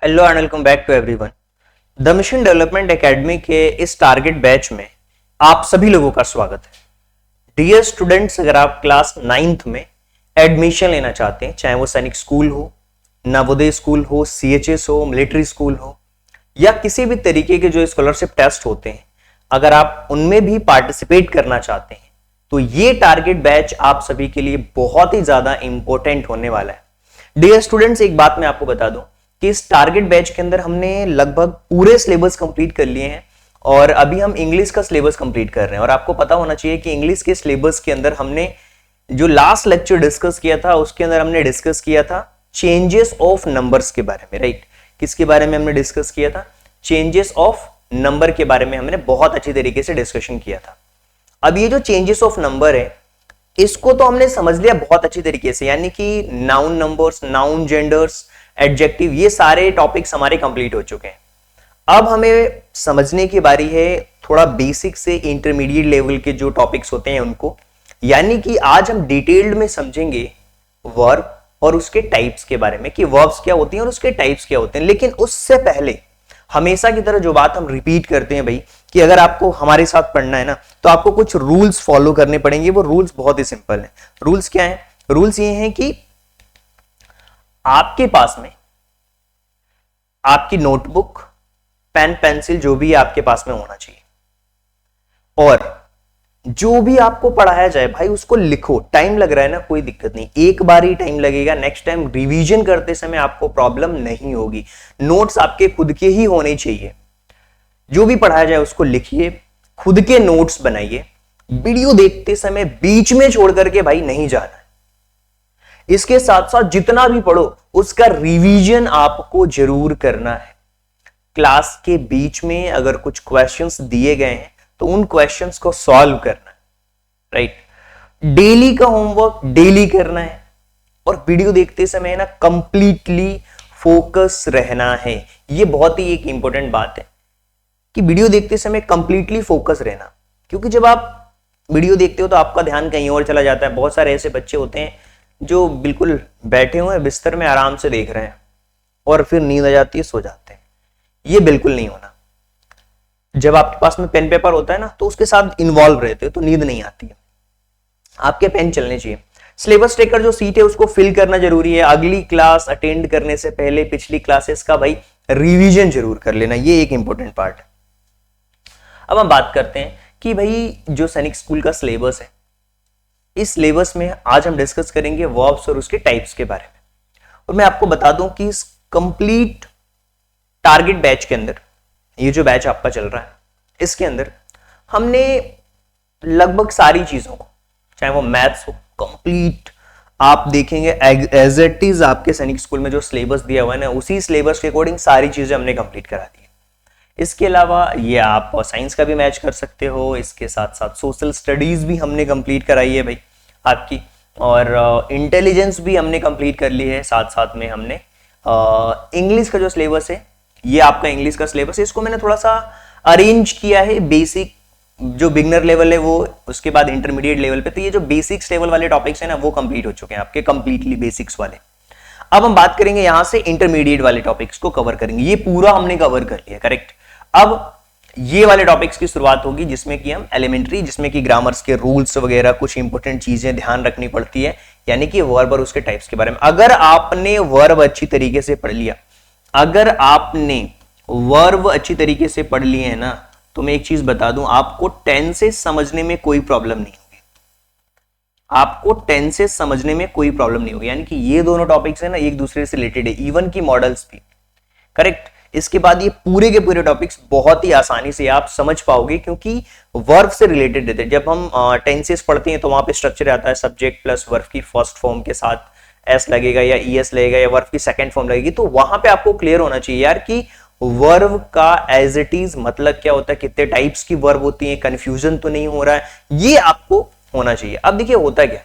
Hello and welcome back to everyone. The mission development academy के इस target batch में आप सभी लोगों का स्वागत है। डियर स्टूडेंट्स, अगर आप क्लास 9th में एडमिशन लेना चाहते हैं, चाहे वो सैनिक स्कूल हो, नवोदय स्कूल हो, CHS हो, मिलिट्री स्कूल हो या किसी भी तरीके के जो स्कॉलरशिप टेस्ट होते हैं, अगर आप उनमें भी पार्टिसिपेट करना चाहते हैं तो ये टारगेट बैच आप सभी के लिए बहुत ही ज्यादा इंपॉर्टेंट होने वाला है। डियर स्टूडेंट्स, एक बात मैं आपको बता दूं कि इस टारगेट बैच के अंदर हमने लगभग पूरे सिलेबस कंप्लीट कर लिए हैं और अभी हम इंग्लिश का सिलेबस कंप्लीट कर रहे हैं। और आपको पता होना चाहिए कि इंग्लिश के सिलेबस के अंदर हमने जो लास्ट लेक्चर डिस्कस किया था उसके अंदर हमने डिस्कस किया था चेंजेस ऑफ नंबर्स के बारे में। राइट, किसके बारे में हमने डिस्कस किया था? चेंजेस ऑफ नंबर के बारे में हमने बहुत अच्छी तरीके से डिस्कशन किया था। अब ये जो चेंजेस ऑफ नंबर है इसको तो हमने समझ लिया बहुत अच्छी तरीके से, यानी कि noun numbers, noun genders, adjective, ये सारे टॉपिक्स हमारे कंप्लीट हो चुके हैं। अब हमें समझने की बारी है थोड़ा बेसिक से इंटरमीडिएट लेवल के जो टॉपिक्स होते हैं उनको, यानी कि आज हम डिटेल्ड में समझेंगे वर्ब और उसके टाइप्स के बारे में कि वर्ब्स क्या होती हैं और उसके टाइप्स क्या होते हैं। लेकिन उससे पहले हमेशा की तरह जो बात हम रिपीट करते हैं भाई, कि अगर आपको हमारे साथ पढ़ना है ना तो आपको कुछ रूल्स फॉलो करने पड़ेंगे। वो रूल्स बहुत ही सिंपल हैं। रूल्स क्या हैं? रूल्स ये हैं कि आपके पास में आपकी नोटबुक, पेन, पेंसिल, जो भी आपके पास में होना चाहिए और जो भी आपको पढ़ाया जाए भाई उसको लिखो। टाइम लग रहा है ना, कोई दिक्कत नहीं, एक बार ही टाइम लगेगा। नेक्स्ट टाइम रिवीजन करते समय आपको प्रॉब्लम नहीं होगी। नोट्स आपके खुद के ही होने चाहिए। जो भी पढ़ाया जाए उसको लिखिए, खुद के नोट्स बनाइए। वीडियो देखते समय बीच में छोड़ करके भाई नहीं जाना है। इसके साथ साथ जितना भी पढ़ो उसका रिवीजन आपको जरूर करना है। क्लास के बीच में अगर कुछ क्वेश्चंस दिए गए हैं तो उन क्वेश्चंस को सॉल्व करना है। राइट, डेली का होमवर्क डेली करना है और वीडियो देखते समय ना कंप्लीटली फोकस रहना है। ये बहुत ही एक इंपॉर्टेंट बात है कि वीडियो देखते समय कंप्लीटली फोकस रहना, क्योंकि जब आप वीडियो देखते हो तो आपका ध्यान कहीं और चला जाता है। बहुत सारे ऐसे बच्चे होते हैं जो बिल्कुल बैठे हुए हैं बिस्तर में आराम से देख रहे हैं और फिर नींद आ जाती है, सो जाते हैं। ये बिल्कुल नहीं होना। जब आपके पास में पेन पेपर होता है ना तो उसके साथ इन्वॉल्व रहते हो तो नींद नहीं आती है। आपके पेन चलने चाहिए। सिलेबस टेकर जो सीट है उसको फिल करना जरूरी है। अगली क्लास अटेंड करने से पहले पिछली क्लासेस का भाई रिवीजन जरूर कर लेना, ये एक इंपॉर्टेंट पार्ट है। अब हम बात करते हैं कि भाई जो सैनिक स्कूल का सिलेबस है, इस सिलेबस में आज हम डिस्कस करेंगे वर्ब्स और उसके टाइप्स के बारे में। और मैं आपको बता दूं कि इस कंप्लीट टारगेट बैच के अंदर, ये जो बैच आपका चल रहा है इसके अंदर हमने लगभग सारी चीजों को, चाहे वो मैथ्स हो, कंप्लीट आप देखेंगे एज इट इज आपके सैनिक स्कूल में जो सिलेबस दिया हुआ है ना उसी सिलेबस के अकॉर्डिंग सारी चीजें हमने कंप्लीट करा दी है। इसके अलावा ये आप साइंस का भी मैच कर सकते हो, इसके साथ साथ सोशल स्टडीज भी हमने कंप्लीट कराई है भाई आपकी, और इंटेलिजेंस भी हमने कंप्लीट कर ली है। साथ साथ में हमने इंग्लिश का जो सिलेबस है, ये आपका इंग्लिश का सिलेबस है, इसको मैंने थोड़ा सा अरेंज किया है। बेसिक जो बिगनर लेवल है वो, उसके बाद इंटरमीडिएट लेवल पे, तो ये जो बेसिक्स लेवल वाले टॉपिक्स है ना वो कंप्लीट हो चुके हैं आपके, कंप्लीटली बेसिक्स वाले। अब हम बात करेंगे यहां से इंटरमीडिएट वाले टॉपिक्स को कवर करेंगे। ये पूरा हमने कवर कर लिया, करेक्ट। अब ये वाले टॉपिक्स की शुरुआत होगी जिसमें कि हम एलिमेंट्री, जिसमें कि ग्रामर्स के रूल्स वगैरह कुछ इंपॉर्टेंट चीजें ध्यान रखनी पड़ती है, यानी कि वर्ब और उसके टाइप्स के बारे में। अगर आपने वर्ब अच्छी तरीके से पढ़ लिया, अगर आपने वर्ब अच्छी तरीके से पढ़ लिए है ना, तो मैं एक चीज बता दूं, आपको टेंसेस समझने में कोई प्रॉब्लम नहीं होगी। आपको टेंसेस समझने में कोई प्रॉब्लम नहीं होगी, यानी कि ये दोनों टॉपिक्स है ना एक दूसरे से रिलेटेड है, इवन की मॉडल्स भी, करेक्ट। इसके बाद ये पूरे के पूरे टॉपिक्स बहुत ही आसानी से आप समझ पाओगे क्योंकि वर्ब से रिलेटेड रहते हैं। जब हम टेंसेस पढ़ते हैं तो वहां पे स्ट्रक्चर आता है सब्जेक्ट प्लस वर्ब की फर्स्ट फॉर्म के साथ एस लगेगा या ईएस लगेगा या वर्ब की सेकंड फॉर्म लगेगी, तो वहां पे आपको क्लियर होना चाहिए यार कि वर्ब का एज इट इज मतलब क्या होता है, कितने टाइप्स की वर्ब होती है, कंफ्यूजन तो नहीं हो रहा है, ये आपको होना चाहिए। अब देखिए होता क्या,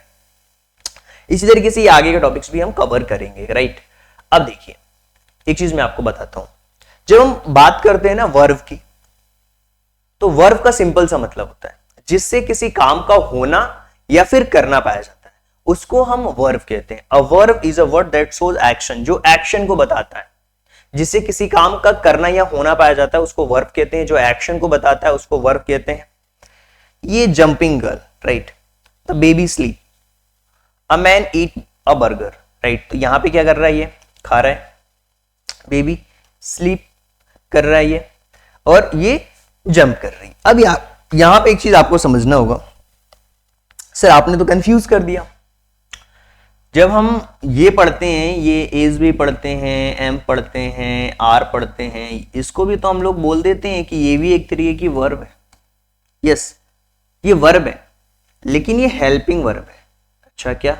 इसी तरीके से ये आगे के टॉपिक्स भी हम कवर करेंगे, राइट। अब देखिए एक चीज मैं आपको बताता हूं, जब हम बात करते हैं ना वर्ब की, तो वर्ब का सिंपल सा मतलब होता है जिससे किसी काम का होना या फिर करना पाया जाता है, उसको हम वर्ब कहते हैं। A verb is a word that shows action, जो एक्शन को बताता है। जिससे किसी काम का करना या होना पाया जाता है उसको वर्ब कहते हैं, जो एक्शन को बताता है उसको वर्ब कहते हैं। ये jumping girl, right. The baby sleep, a man eat a burger, right. तो यहां पे क्या कर रहा है, ये खा रहा है, बेबी स्लीप कर रहा है ये, और ये जंप कर रही है। अब यहां पे एक चीज आपको समझना होगा, सर आपने तो कंफ्यूज कर दिया। जब हम ये पढ़ते हैं, ये एज भी पढ़ते हैं, एम पढ़ते हैं, आर पढ़ते हैं, इसको भी तो हम लोग बोल देते हैं कि ये भी एक तरीके की वर्ब है। यस, ये वर्ब है, लेकिन ये हेल्पिंग वर्ब है। अच्छा, क्या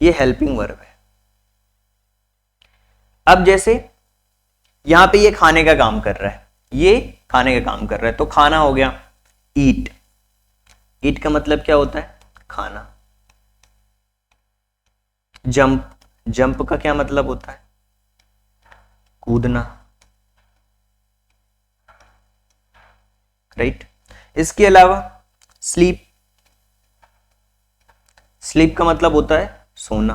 ये हेल्पिंग वर्ब है? अब जैसे यहां पे ये खाने का काम कर रहा है, ये खाने का काम कर रहा है, तो खाना हो गया ईट। ईट का मतलब क्या होता है? खाना। जंप, जंप का क्या मतलब होता है? कूदना, राइट। इसके अलावा स्लीप, स्लीप का मतलब होता है सोना।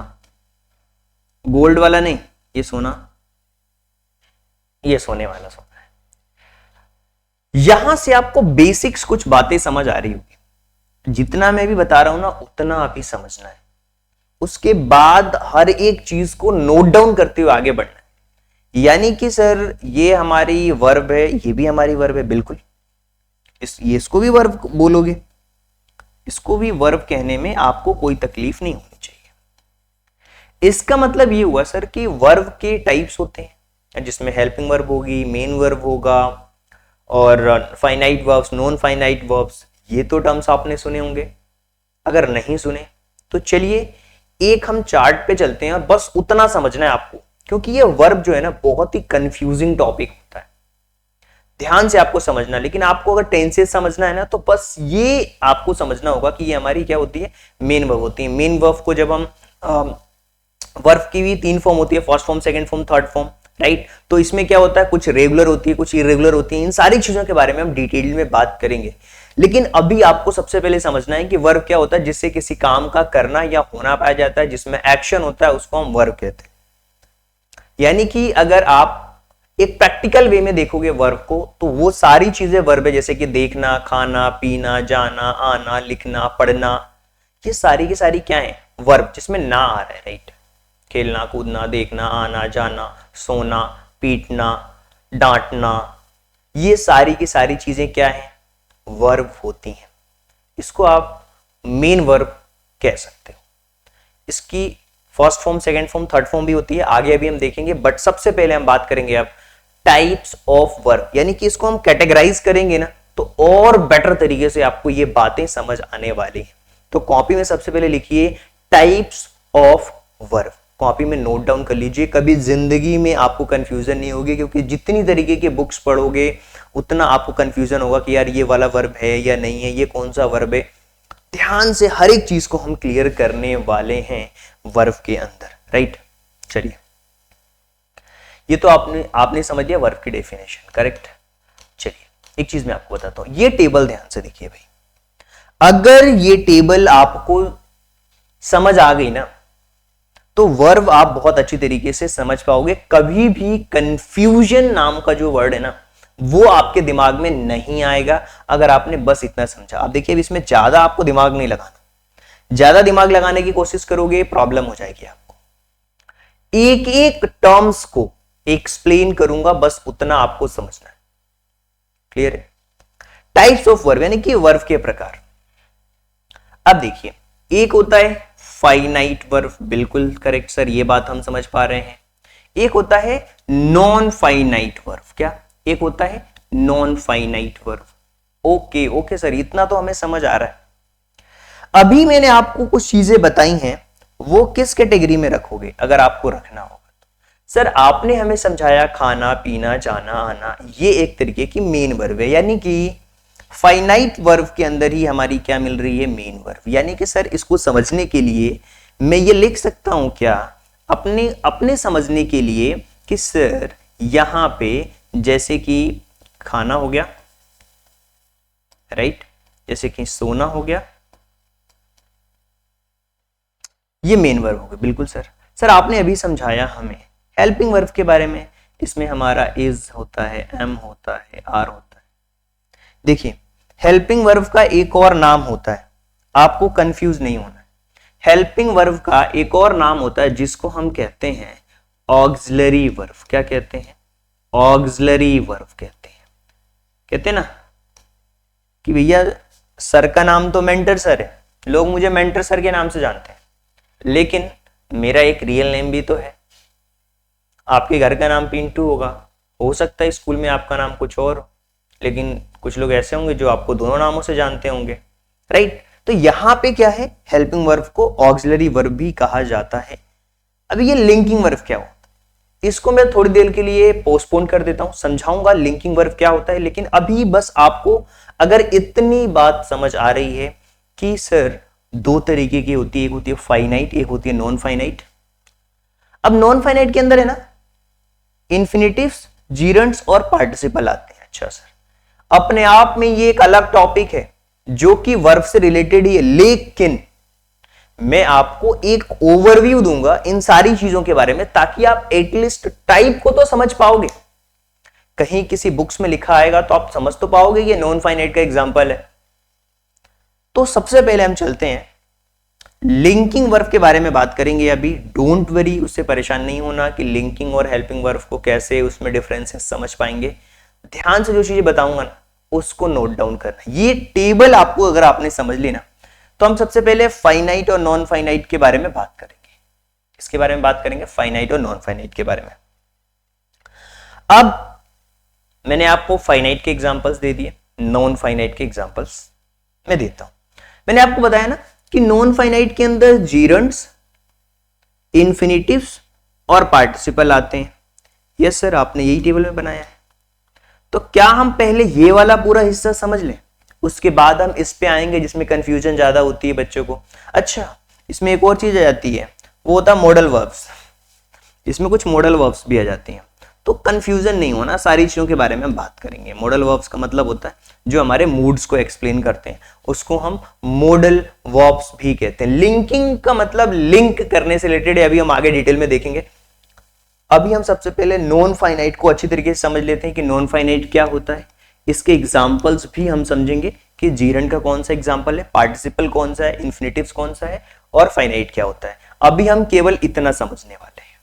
गोल्ड वाला नहीं, ये सोना, ये सोने वाला सोना है। यहां से आपको बेसिक्स कुछ बातें समझ आ रही होगी। जितना मैं भी बता रहा हूं ना, उतना आप ही समझना है। उसके बाद हर एक चीज को नोट डाउन करते हुए आगे बढ़ना है। यानी कि सर ये हमारी वर्ब है, ये भी हमारी वर्ब है, बिल्कुल। इसको भी वर्ब बोलोगे, इसको भी वर्ब कहने में आपको कोई तकलीफ नहीं होनी चाहिए। इसका मतलब ये हुआ सर कि वर्ब के टाइप्स होते हैं, जिसमें हेल्पिंग वर्ब होगी, मेन वर्ब होगा, और finite verbs, non finite verbs. ये तो टर्म्स आपने सुने होंगे। अगर नहीं सुने तो चलिए एक हम चार्ट पे चलते हैं, और बस उतना समझना है आपको, क्योंकि ये वर्ब जो है ना बहुत ही कंफ्यूजिंग टॉपिक होता है। ध्यान से आपको समझना, लेकिन आपको अगर टेंसेस समझना है ना, तो बस ये आपको समझना होगा कि ये हमारी क्या होती है? मेन वर्ब होती है। मेन वर्ब को जब हम वर्ब की भी 3 फॉर्म होती है, first form, second form, third form, right. तो इसमें क्या होता है, कुछ रेगुलर होती है, कुछ इरेगुलर होती है। इन सारी चीजों के बारे में हम डिटेल में बात करेंगे, लेकिन अभी आपको सबसे पहले समझना है कि वर्ब क्या होता है, जिससे किसी काम का करना या होना पाया जाता है, जिसमें एक्शन होता है, उसको हम वर्ब कहते हैं। यानी कि अगर आप एक प्रैक्टिकल वे में देखोगे वर्ब को, तो वो सारी चीजें वर्ब है, जैसे कि देखना, खाना, पीना, जाना, आना, लिखना, पढ़ना, ये सारी की सारी क्या है? वर्ब, जिसमें ना आ रहा है, राइट। खेलना, कूदना, देखना, आना, जाना, सोना, पीटना, डांटना, ये सारी की सारी चीजें क्या है? वर्ब होती हैं। इसको आप मेन वर्ब कह सकते हो। इसकी first form, second form, third form भी होती है, आगे अभी हम देखेंगे। बट सबसे पहले हम बात करेंगे अब टाइप्स ऑफ वर्ब, यानी कि इसको हम कैटेगराइज करेंगे ना, तो और बेटर तरीके से आपको ये बातें समझ आने वाली हैं। तो कॉपी में सबसे पहले लिखिए टाइप्स ऑफ वर्ब, कॉपी में नोट डाउन कर लीजिए। कभी जिंदगी में आपको कंफ्यूजन नहीं होगी, क्योंकि जितनी तरीके के बुक्स पढ़ोगे उतना आपको कंफ्यूजन होगा कि यार ये वाला वर्ब है या नहीं है, ये कौन सा वर्ब है। ध्यान से हर एक चीज को हम क्लियर करने वाले हैं वर्ब के अंदर, राइट। चलिए, ये तो आपने समझ लिया वर्ब की डेफिनेशन, करेक्ट। चलिए एक चीज मैं आपको बताता हूं, ये टेबल ध्यान से देखिए भाई। अगर ये टेबल आपको समझ आ गई ना, तो वर्ब आप बहुत अच्छी तरीके से समझ पाओगे। कभी भी कंफ्यूजन नाम का जो वर्ड है ना, वो आपके दिमाग में नहीं आएगा, अगर आपने बस इतना समझा। आप देखिए, अब इसमें ज्यादा आपको दिमाग नहीं लगाना। ज्यादा दिमाग लगाने की कोशिश करोगे, प्रॉब्लम हो जाएगी आपको। एक एक टर्म्स को एक्सप्लेन करूंगा, बस उतना आपको समझना है। क्लियर है? टाइप्स ऑफ वर्ब, यानी कि वर्ब के प्रकार। अब देखिए, एक होता है फाइनाइट वर्ब, बिल्कुल करेक्ट सर, ये बात हम समझ पा रहे हैं। एक होता है नॉन फाइनाइट वर्ब, क्या? एक होता है non finite verb. Okay okay sir, इतना तो हमें समझ आ रहा है। अभी मैंने आपको कुछ चीजें बताई हैं, वो किस कैटेगरी में रखोगे अगर आपको रखना होगा तो? सर आपने हमें समझाया खाना, पीना, जाना, आना, ये एक तरीके की मेन वर्ब है, यानी कि फाइनाइट वर्ब के अंदर ही हमारी क्या मिल रही है? Main verb. यानी कि सर इसको समझने के लिए मैं ये लिख सकता हूं क्या, अपने समझने के लिए, कि सर यहां पे जैसे कि खाना हो गया, राइट, जैसे कि सोना हो गया, ये मेन वर्ब हो गया। बिल्कुल सर। सर आपने अभी समझाया हमें हेल्पिंग वर्ब के बारे में, इसमें हमारा इज होता है, एम होता है, आर होता है। देखिए हेल्पिंग वर्ब का एक और नाम होता है, आपको कंफ्यूज नहीं होना है। हेल्पिंग वर्ब का एक और नाम होता है जिसको हम कहते हैं ऑक्सिलरी वर्ब। क्या कहते हैं? ऑक्सिलरी वर्ब कहते हैं। कहते हैं ना कि भैया सर का नाम तो मेंटर सर है, लोग मुझे मेंटर सर के नाम से जानते हैं, लेकिन मेरा एक रियल नेम भी तो है। आपके घर का नाम पिंटू होगा, हो सकता है स्कूल में आपका नाम कुछ और हो, लेकिन कुछ लोग ऐसे होंगे जो आपको दोनों नामों से जानते होंगे, राइट। तो यहां पे क्या है, हेल्पिंग वर्ब को ऑक्सिलरी वर्ब भी कहा जाता है। अभी ये लिंकिंग वर्ब क्या होता है, इसको मैं थोड़ी देर के लिए पोस्टपोन कर देता हूं, समझाऊंगा लिंकिंग वर्ब क्या होता है। लेकिन अभी बस आपको अगर इतनी बात समझ आ रही है कि सर दो तरीके की होती है, एक होती है फाइनाइट, एक होती है नॉन फाइनाइट। अब नॉन फाइनाइट के अंदर है ना इन्फिनिटिव्स, जीरंड्स और पार्टिसिपल आते हैं। अच्छा सर, अपने आप में ये एक अलग टॉपिक है जो कि वर्ब से रिलेटेड ही है, लेकिन मैं आपको एक ओवरव्यू दूंगा इन सारी चीजों के बारे में ताकि आप एटलीस्ट टाइप को तो समझ पाओगे। कहीं किसी बुक्स में लिखा आएगा तो आप समझ तो पाओगे ये नॉन फाइनाइट का एग्जांपल है। तो सबसे पहले हम चलते हैं लिंकिंग वर्ब के बारे में बात करेंगे। अभी डोंट वरी, उससे परेशान नहीं होना कि लिंकिंग और हेल्पिंग वर्ब को कैसे उसमें डिफरेंसेस समझ पाएंगे। ध्यान से जो चीजें बताऊंगा ना उसको नोट डाउन करना। ये टेबल आपको अगर आपने समझ ली ना, तो हम सबसे पहले फाइनाइट और नॉन फाइनाइट के बारे में बात करेंगे। इसके बारे में बात करेंगे, फाइनाइट और नॉन फाइनाइट के बारे में। अब मैंने आपको फाइनाइट के एग्जांपल्स दे दिए, नॉन फाइनाइट के एग्जांपल्स मैं देता हूं। मैंने आपको बताया ना कि नॉन फाइनाइट के अंदर जीरंड्स, इन्फिनिटिव्स और पार्टिसिपल आते हैं। यस सर, आपने यही टेबल में बनाया है। तो क्या हम पहले ये वाला पूरा हिस्सा समझ लें, उसके बाद हम इस पे आएंगे जिसमें कंफ्यूजन ज्यादा होती है बच्चों को। अच्छा, इसमें एक और चीज आ जाती है, वो होता है मॉडल वर्ब्स। इसमें कुछ मॉडल वर्ब्स भी आ जाती हैं, तो कंफ्यूजन नहीं होना, सारी चीजों के बारे में हम बात करेंगे। मॉडल वर्ब्स का मतलब होता है जो हमारे मूड्स को एक्सप्लेन करते हैं, उसको हम मॉडल वर्ब्स भी कहते हैं। लिंकिंग का मतलब लिंक करने से रिलेटेड है, अभी हम आगे डिटेल में देखेंगे। अभी हम सबसे पहले नॉन फाइनाइट को अच्छी तरीके से समझ लेते हैं कि नॉन फाइनाइट क्या होता है। इसके एग्जांपल्स भी हम समझेंगे कि जीरंड का कौन सा एग्जांपल है, पार्टिसिपल कौन सा है, इन्फिनिटिव्स कौन सा है और फाइनाइट क्या होता है। अभी हम केवल इतना समझने वाले हैं,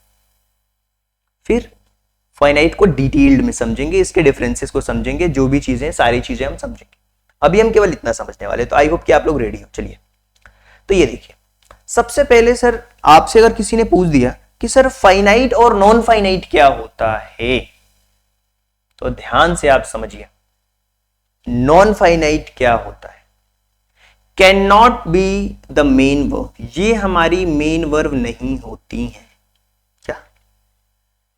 फिर फाइनाइट को डिटेल्ड में समझेंगे, इसके डिफरेंसेस को समझेंगे, जो भी चीजें सारी चीजें हम समझेंगे। अभी हम केवल इतना समझने वाले, तो आई होप कि आप लोग रेडी हो। चलिए, तो ये देखिए, सबसे पहले सर आपसे अगर किसी ने पूछ दिया कि सर फाइनाइट और नॉन फाइनाइट क्या होता है, तो ध्यान से आप समझिए। नॉन फाइनाइट क्या होता है, can not be the main verb, ये हमारी मेन वर्ब नहीं होती है। क्या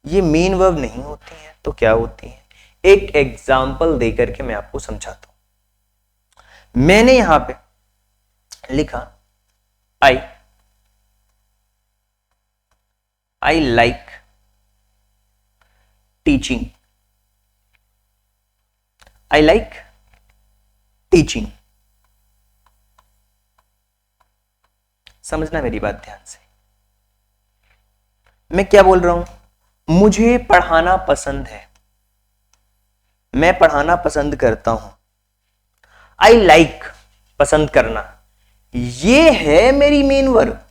ये मेन वर्ब नहीं होती है? तो क्या होती है, एक एग्जाम्पल देकर के मैं आपको समझाता हूं। मैंने यहां पे लिखा I like teaching, I like teaching. समझना मेरी बात ध्यान से, मैं क्या बोल रहा हूं, मुझे पढ़ाना पसंद है, मैं पढ़ाना पसंद करता हूं। आई लाइक पसंद करना, ये है मेरी मेन वर्ब।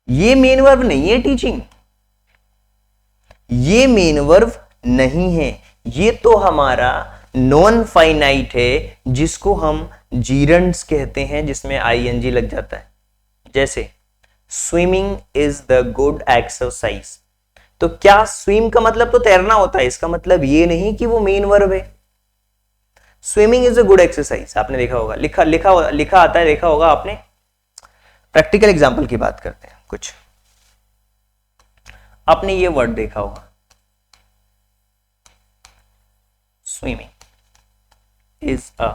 ये मेन वर्ब नहीं है टीचिंग, ये मेन वर्ब नहीं है, ये तो हमारा नॉन फाइनाइट है जिसको हम जीरंड्स कहते हैं, जिसमें आईएनजी लग जाता है। जैसे swimming is the good exercise, तो क्या स्विम का मतलब तो तैरना होता है, इसका मतलब ये नहीं कि वो मेन वर्ब है। Swimming is a good exercise आपने देखा होगा, लिखा आता है, देखा होगा आपने। प्रैक्टिकल एग्जांपल की बात करते हैं, कुछ आपने ये वर्ड देखा होगा, swimming is a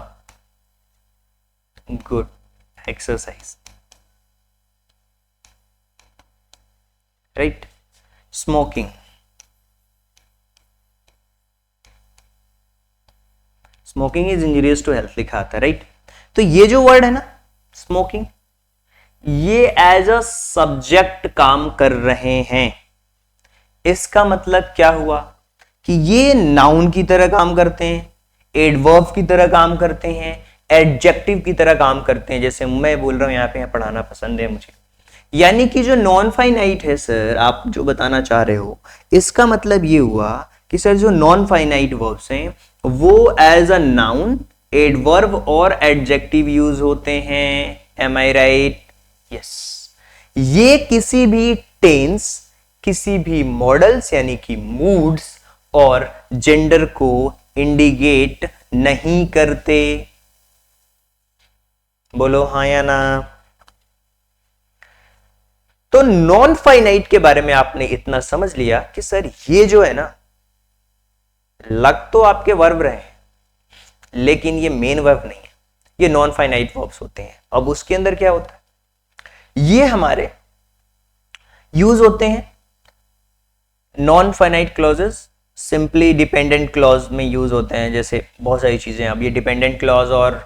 good exercise, right. Smoking, smoking is injurious to health लिखा आता है, राइट। तो ये जो वर्ड है ना स्मोकिंग, ये एज अ सब्जेक्ट काम कर रहे हैं। इसका मतलब क्या हुआ कि ये नाउन की तरह काम करते हैं, एडवर्ब की तरह काम करते हैं, एडजेक्टिव की तरह काम करते हैं। जैसे मैं बोल रहा हूं यहां पे पढ़ाना पसंद है मुझे, यानी कि जो नॉन फाइनाइट है सर, आप जो बताना चाह रहे हो, इसका मतलब ये हुआ कि सर जो नॉन फाइनाइट वर्ब्स हैं वो एज अ नाउन, एडवर्ब और एडजेक्टिव यूज होते हैं। एम आई राइट? यस। ये किसी भी टेंस, किसी भी मॉडल्स यानी कि मूड्स और जेंडर को इंडिकेट नहीं करते। बोलो हाँ या ना। तो नॉन फाइनाइट के बारे में आपने इतना समझ लिया कि सर ये जो है ना, लग तो आपके वर्ब रहे लेकिन ये मेन वर्ब नहीं है, ये नॉन फाइनाइट वर्ब्स होते हैं। अब उसके अंदर क्या होता है, ये हमारे यूज होते हैं non finite clauses, simply dependent clause में यूज होते हैं। जैसे बहुत सारी चीजें, अब ये डिपेंडेंट क्लॉज और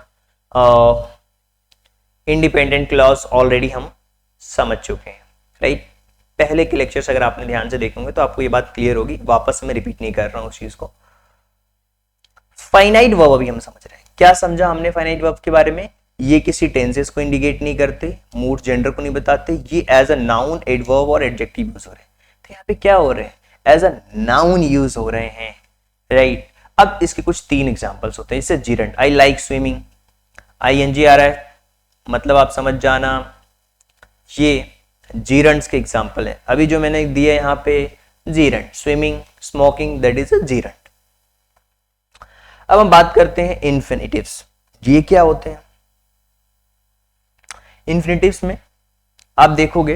इंडिपेंडेंट क्लॉज ऑलरेडी हम समझ चुके हैं, राइट? पहले के लेक्चर्स अगर आपने ध्यान से देखेंगे तो आपको ये बात क्लियर होगी, वापस मैं रिपीट नहीं कर रहा हूं उस चीज को। फाइनाइट वर्ब अभी हम समझ रहे हैं। क्या समझा हमने फाइनाइट वर्ब के बारे में? ये किसी टेंसेस को इंडिकेट नहीं करते, मूड जेंडर को नहीं बताते, ये एज अ नाउन, एडवर्ब और एडजेक्टिव यूज हो रहे हैं। तो यहाँ पे क्या हो रहे हैं, एज अ नाउन यूज हो रहे हैं, राइट? अब इसके कुछ 3 एग्जांपल्स होते हैं। इससे जीरेंट, आई लाइक स्विमिंग, ING आ रहा है, मतलब आप समझ जाना ये जीरेंट्स के एग्जांपल है। अभी जो मैंने दिया यहाँ पे gerund, swimming, smoking, that is a gerund. अब हम बात करते हैं इन्फिनिटिव्स। ये क्या होते हैं? इन्फिनिटिव्स में आप देखोगे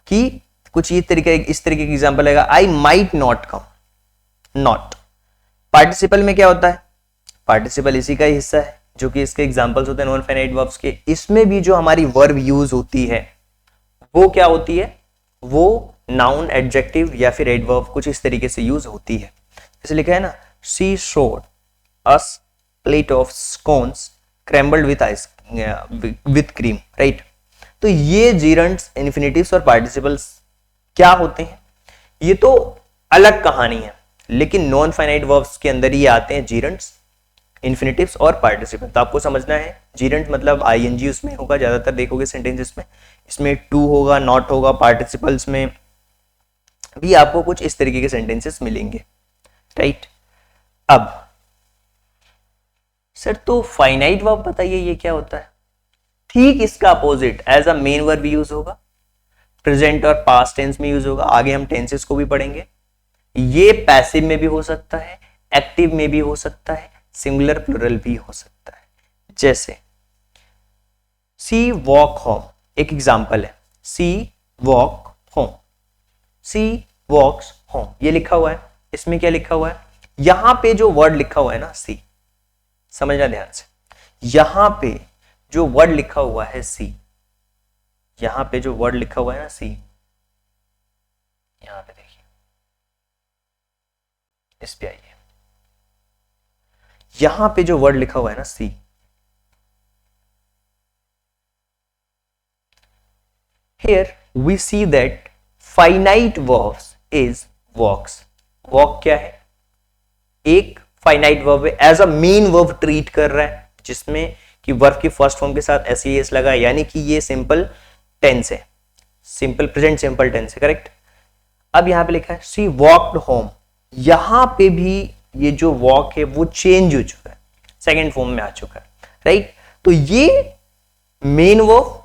कि कुछ इस तरीके की एग्जांपल आएगा, I might not come. Not participle में क्या होता है? पार्टिसिपल इसी का ही हिस्सा है, जो कि इसके एग्जांपल्स होते हैं नॉन फाइनाइट वर्ब्स के। इसमें भी जो हमारी वर्ब यूज होती है वो क्या होती है? वो नाउन, एडजेक्टिव या फिर एडवर्ब कुछ इस तरीके से यूज होती है। जैसे लिखा है ना, she showed us plate of scones crumbled with cream, right? तो ये जीरेंट्स, इन्फिनिटिव्स और पार्टिसिपल्स क्या होते हैं? ये तो अलग कहानी है, लेकिन नॉन फाइनाइट वर्ब्स के अंदर ही आते हैं जीरेंट्स, इन्फिनिटिव्स और पार्टिसिपल। तो आपको समझना है जीरेंट मतलब ING उसमें होगा, ज्यादातर देखोगे सेंटेंसेस में, इसमें टू होगा, नॉट होगा। पार्टिसिपल्स में भी आपको कुछ इस तरीके के सेंटेंसेस मिलेंगे, राइट? अब सर तो फाइनाइट वर्ब बताइए ये क्या होता है? ठीक इसका opposite, as a main verb use होगा, प्रेजेंट और पास्ट टेंस में यूज होगा। आगे हम टेंसेस को भी पढ़ेंगे। ये पैसिव में भी हो सकता है, एक्टिव में भी हो सकता है, सिंगुलर प्लुरल भी हो सकता है। जैसे सी वॉक होम, एक एग्जांपल है, सी वॉक होम, सी वॉक्स होम, ये लिखा हुआ है। इसमें क्या लिखा हुआ है? यहां पे जो वर्ड लिखा हुआ है ना सी, समझना ध्यान से, यहां पे जो वर्ड लिखा हुआ है सी, यहां पे जो वर्ड लिखा हुआ है ना सी, यहां पे देखिए, इस पे आइए, यहां पे जो वर्ड लिखा हुआ है ना see, here we see that finite verbs is walks. Walk क्या है? एक फाइनाइट वर्ब है, as a main verb treat कर रहा है, जिसमें कि वर्ब की फर्स्ट फॉर्म के साथ SES लगा, यानी कि ये सिंपल टेंस है, सिंपल प्रेजेंट सिंपल टेंस है, करेक्ट? अब यहां पे लिखा है शी वॉक्ड होम, यहां पे भी ये जो वॉक है वो चेंज हो चुका है, सेकंड फॉर्म में आ चुका है, राइट? तो ये मेन वर्ब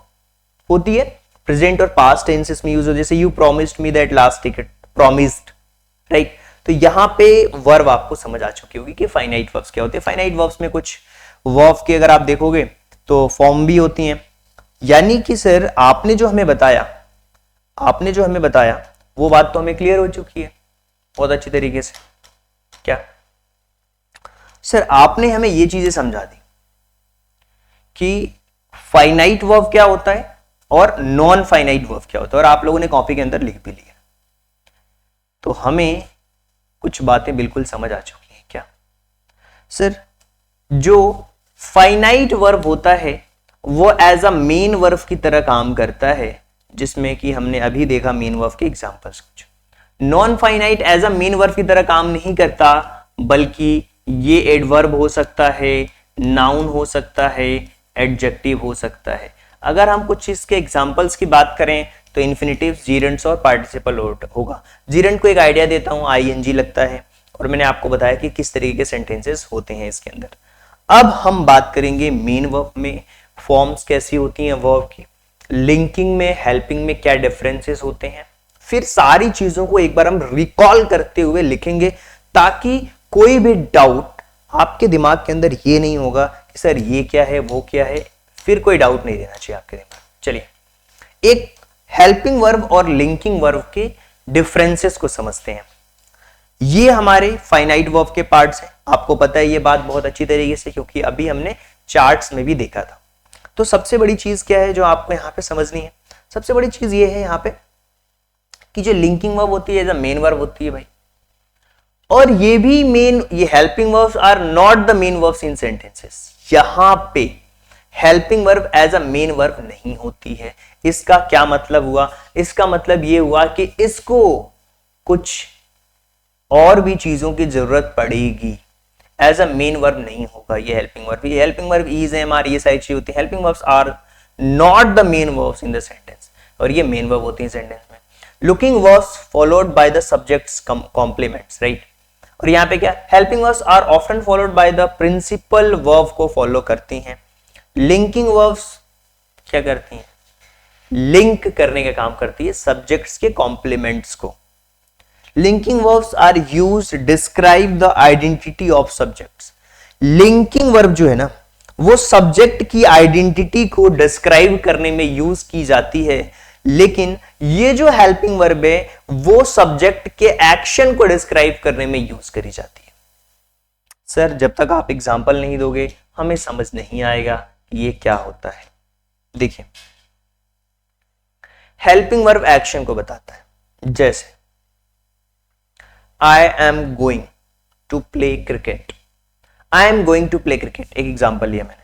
होती है, प्रेजेंट और पास्ट टेंसेस में यूज हो। जैसे you promised me that last ticket, promised, right? तो यहां पे वर्ब आपको समझ आ चुकी होगी कि फाइनाइट वर्ब्स क्या होते हैं। फाइनाइट वर्ब्स में कुछ वर्ब के अगर आप देखोगे तो फॉर्म भी होती हैं, यानी कि सर आपने जो हमें बताया वो बात तो हमें क्लियर हो चुकी है बहुत अच्छी तरीके से। क्या सर आपने हमें ये चीजें समझा दी कि फाइनाइट वर्ब क्या होता है और नॉन फाइनाइट वर्ब क्या होता है, और आप लोगों ने कॉपी के अंदर लिख भी लिया, तो हमें कुछ बातें बिल्कुल समझ आ चुकी हैं। क्या सर, जो फाइनाइट वर्ब होता है वो एज अ मेन वर्ब की तरह काम करता है, जिसमें कि हमने अभी देखा मेन वर्ब के एग्जांपल्स कुछ। Non finite as a main verb की तरह काम नहीं करता, बल्कि ये एडवर्ब हो सकता है, नाउन हो सकता है, एडजेक्टिव हो सकता है। अगर हम कुछ चीज के एग्जांपल्स की बात करें तो इन्फिनेटिव, जीरेंड्स और पार्टिसिपल होगा। जीरेंड को एक आइडिया देता हूं, आईएनजी लगता है, और मैंने आपको बताया कि किस तरीके के सेंटेंसेस होते हैं इसके अंदर। अब हम बात करेंगे मेन वर्ब में फॉर्म्स कैसी होती हैं वर्ब की, लिंकिंग में, हेल्पिंग में क्या डिफरेंसेस होते हैं, फिर सारी चीजों को एक बार हम रिकॉल करते हुए लिखेंगे, ताकि कोई भी डाउट आपके दिमाग के अंदर ये नहीं होगा कि सर ये क्या है वो क्या है, फिर कोई डाउट नहीं रहना चाहिए आपके दिमाग। चलिए एक हेल्पिंग वर्ब और लिंकिंग वर्ब के डिफरेंसेस को समझते हैं। ये हमारे फाइनाइट वर्ब के पार्ट्स हैं, आपको पता है ये बात बहुत अच्छी तरीके से, क्योंकि अभी हमने चार्ट्स में भी देखा था। तो सबसे बड़ी चीज क्या है जो आपको यहां पे समझनी है, सबसे बड़ी चीज ये है यहां पे कि जो लिंकिंग वर्ब होती है, जो मेन वर्ब होती है भाई, और ये भी मेन, ये helping verbs are not the main verbs in sentences. यहां पे helping verb as a main verb नहीं होती है। इसका क्या मतलब हुआ, इसका मतलब ये हुआ कि इसको कुछ और भी चीजों की जरूरत पड़ेगी, एज अ मेन वर्ब नहीं होगा ये हेल्पिंग वर्ब। ये helping verb is, am, are, ये सारी चीजें होती है। Helping verbs are not the main verbs in the sentence, और ये मेन वर्ब होती है सेंटेंस में। Linking verbs followed by the subjects complements, right. और यहाँ पे क्या, helping verbs are often followed by the principal verb को फॉलो करती हैं। लिंकिंग वर्ब्स क्या करती हैं, लिंक करने का काम करती है सब्जेक्ट्स के कॉम्प्लीमेंट्स को। Linking verbs are used describe the identity of subjects. Linking verb जो है ना, वो सब्जेक्ट की आइडेंटिटी को डिस्क्राइब करने में यूज की जाती है, लेकिन ये जो हेल्पिंग वर्ब है वो सब्जेक्ट के एक्शन को डिस्क्राइब करने में यूज करी जाती है। सर जब तक आप एग्जांपल नहीं दोगे हमें समझ नहीं आएगा कि ये क्या होता है। देखिए हेल्पिंग वर्ब एक्शन को बताता है, जैसे I am going to play cricket, I am going to play cricket, एक एग्जांपल लिया मैंने।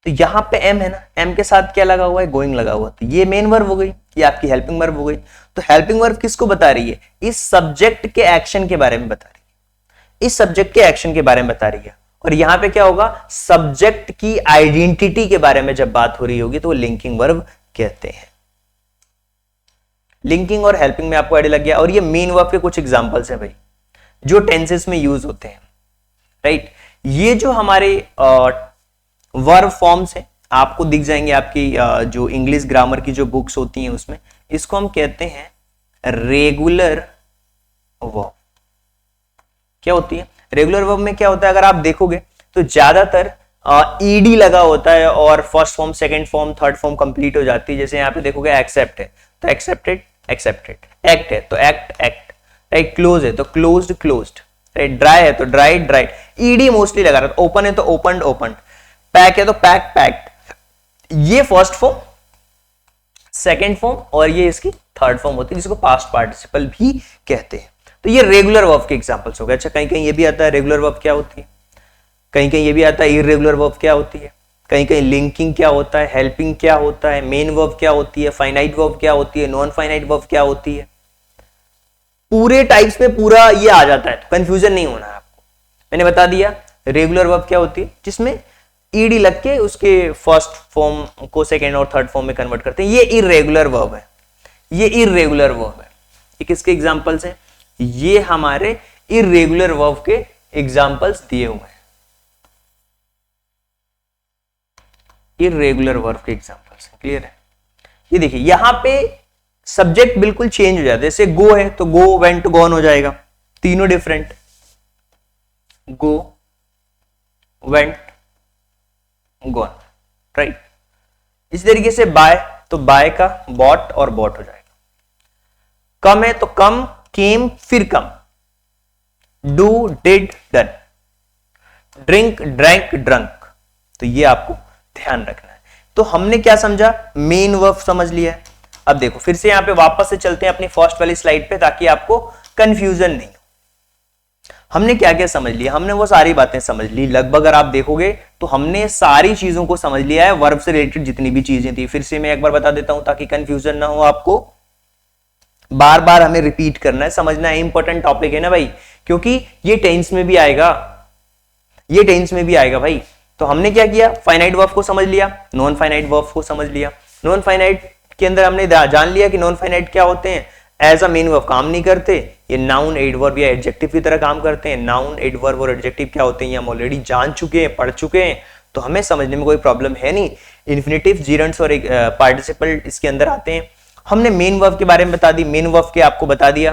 तो यहां पे एम है ना, एम के साथ क्या लगा हुआ है, गोइंग लगा हुआ, तो ये मेन वर्ब हो गई, ये आपकी हेल्पिंग वर्ब हो गई। तो हेल्पिंग वर्ब किसको बता रही है, इस सब्जेक्ट के एक्शन के बारे में बता रही है, इस सब्जेक्ट के एक्शन के बारे में बता रही है। और यहां पे क्या होगा, सब्जेक्ट की आइडेंटिटी के बारे में जब बात हो रही होगी तो वो लिंकिंग वर्ब कहते हैं। लिंकिंग और हेल्पिंग में आपको आइडिया लग गया। और ये मेन वर्ब के कुछ एग्जांपल्स हैं भाई, जो टेंसेस में यूज होते हैं, राइट। ये जो हमारे वर्ब फॉर्म्स हैं आपको दिख जाएंगे आपकी जो इंग्लिश ग्रामर की जो बुक्स होती हैं उसमें, इसको हम कहते हैं रेगुलर वर्ब। क्या होती है रेगुलर वर्ब में, क्या होता है अगर आप देखोगे तो ज्यादातर ईडी लगा होता है और first form, second form, third form complete हो जाती है। जैसे यहाँ पे देखोगे एक्सेप्ट है तो एक्सेप्टेड एक्सेप्टेड, एक्ट है तो एक्ट एक्ट, राइट। क्लोज है तो क्लोज्ड क्लोज्ड, राइट। ड्राई है तो ड्राइड ड्राइड, ईडी मोस्टली लगा रहा है। ओपन है तो ओपनड ओपनड, पैक है तो पैक पैक्ड। ये फर्स्ट फॉर्म, सेकंड फॉर्म और ये इसकी थर्ड फॉर्म होती है, जिसको पास्ट पार्टिसिपल भी कहते हैं। तो ये रेगुलर वर्ब के एग्जांपल्स हो गए। अच्छा कहीं कहीं ये भी आता है रेगुलर वर्ब क्या होती है, कहीं कहीं ये भी आता है इर्रेगुलर वर्ब क्या होती है, कहीं कहीं लिंकिंग क्या होता है, हेल्पिंग क्या होता है, मेन वर्ब क्या होती है, फाइनाइट वर्ब क्या होती है, नॉन फाइनाइट वर्ब क्या होती है। पूरे टाइप्स में पूरा ये आ जाता है, तो कंफ्यूजन नहीं होना है आपको। मैंने बता दिया रेगुलर वर्ब क्या होती है, जिसमें ईडी लग के उसके फर्स्ट फॉर्म को सेकेंड और थर्ड फॉर्म में कन्वर्ट करते हैं। ये इर्रेगुलर वर्ब है, ये इर्रेगुलर वर्ब है। ये किसके एग्जांपल्स हैं, ये हमारे इर्रेगुलर वर्ब के एग्जांपल्स दिए हुए हैं, इर्रेगुलर वर्ब के एग्जांपल्स। क्लियर है। ये देखिए यहां पे सब्जेक्ट बिल्कुल चेंज हो जाता है। जैसे गो है तो गो, वेंट, गॉन हो जाएगा, तीनों डिफरेंट, गो, वेंट, गॉन, राइट। इस तरीके से बाय तो बाय का बॉट और बॉट हो जाएगा। कम है तो कम, केम, फिर come, do, did, done, drink, drank, drunk. तो ये आपको ध्यान रखना है। तो हमने क्या समझा, मेन वर्ब समझ लिया है। अब देखो फिर से यहाँ पे वापस से चलते हैं अपनी फर्स्ट वाली स्लाइड पे, ताकि आपको कंफ्यूजन नहीं हो। हमने क्या क्या समझ लिया, हमने वो सारी बातें समझ ली लगभग। अगर आप देखोगे तो हमने सारी चीजों को समझ लिया है, वर्ब से रिलेटेड जितनी भी चीजें थी। फिर से मैं एक बार बता देता हूं ताकि कंफ्यूजन ना हो आपको, बार बार हमें रिपीट करना है, समझना है, इंपॉर्टेंट टॉपिक है ना भाई, क्योंकि ये टेंस में भी आएगा, ये टेंस में भी आएगा भाई। तो हमने क्या किया, फाइनाइट वर्ब को समझ लिया, नॉन फाइनाइट वर्ब को समझ लिया। नॉन फाइनाइट के अंदर हमने जान लिया कि नॉन फाइनाइट क्या होते हैं, एज अ मेन वर्ब काम नहीं करते, ये नाउन एडवर्ब या एडजेक्टिव की तरह काम करते हैं। नाउन एडवर्ब और एडजेक्टिव क्या होते हैं ये हम ऑलरेडी जान चुके हैं, पढ़ चुके हैं, तो हमें समझने में कोई प्रॉब्लम है नहीं। इन्फिनेटिव, जीरंड्स और पार्टिसिपल इसके अंदर आते हैं। हमने मेन वर्ब के बारे में बता दी, मेन वर्ब के आपको बता दिया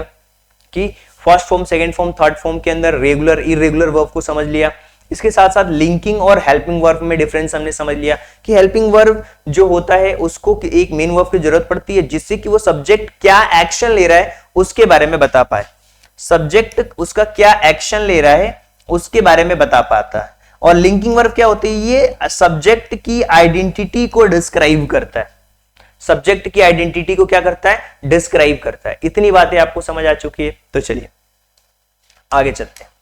कि first form, second form, third form के अंदर रेगुलर, इरेगुलर वर्ब को समझ लिया। इसके साथ साथ लिंकिंग और हेल्पिंग वर्ब में डिफरेंस हमने समझ लिया कि हेल्पिंग वर्ब जो होता है उसको एक मेन वर्ब की जरूरत पड़ती है, जिससे कि वो सब्जेक्ट क्या एक्शन ले रहा है उसके बारे में बता पाए, सब्जेक्ट उसका क्या एक्शन ले रहा है उसके बारे में बता पाता है। और लिंकिंग वर्ब क्या होती है, ये सब्जेक्ट की आइडेंटिटी को डिस्क्राइब करता है, सब्जेक्ट की आइडेंटिटी को क्या करता है, डिस्क्राइब करता है। इतनी बातें आपको समझ आ चुकी है, तो चलिए आगे चलते हैं।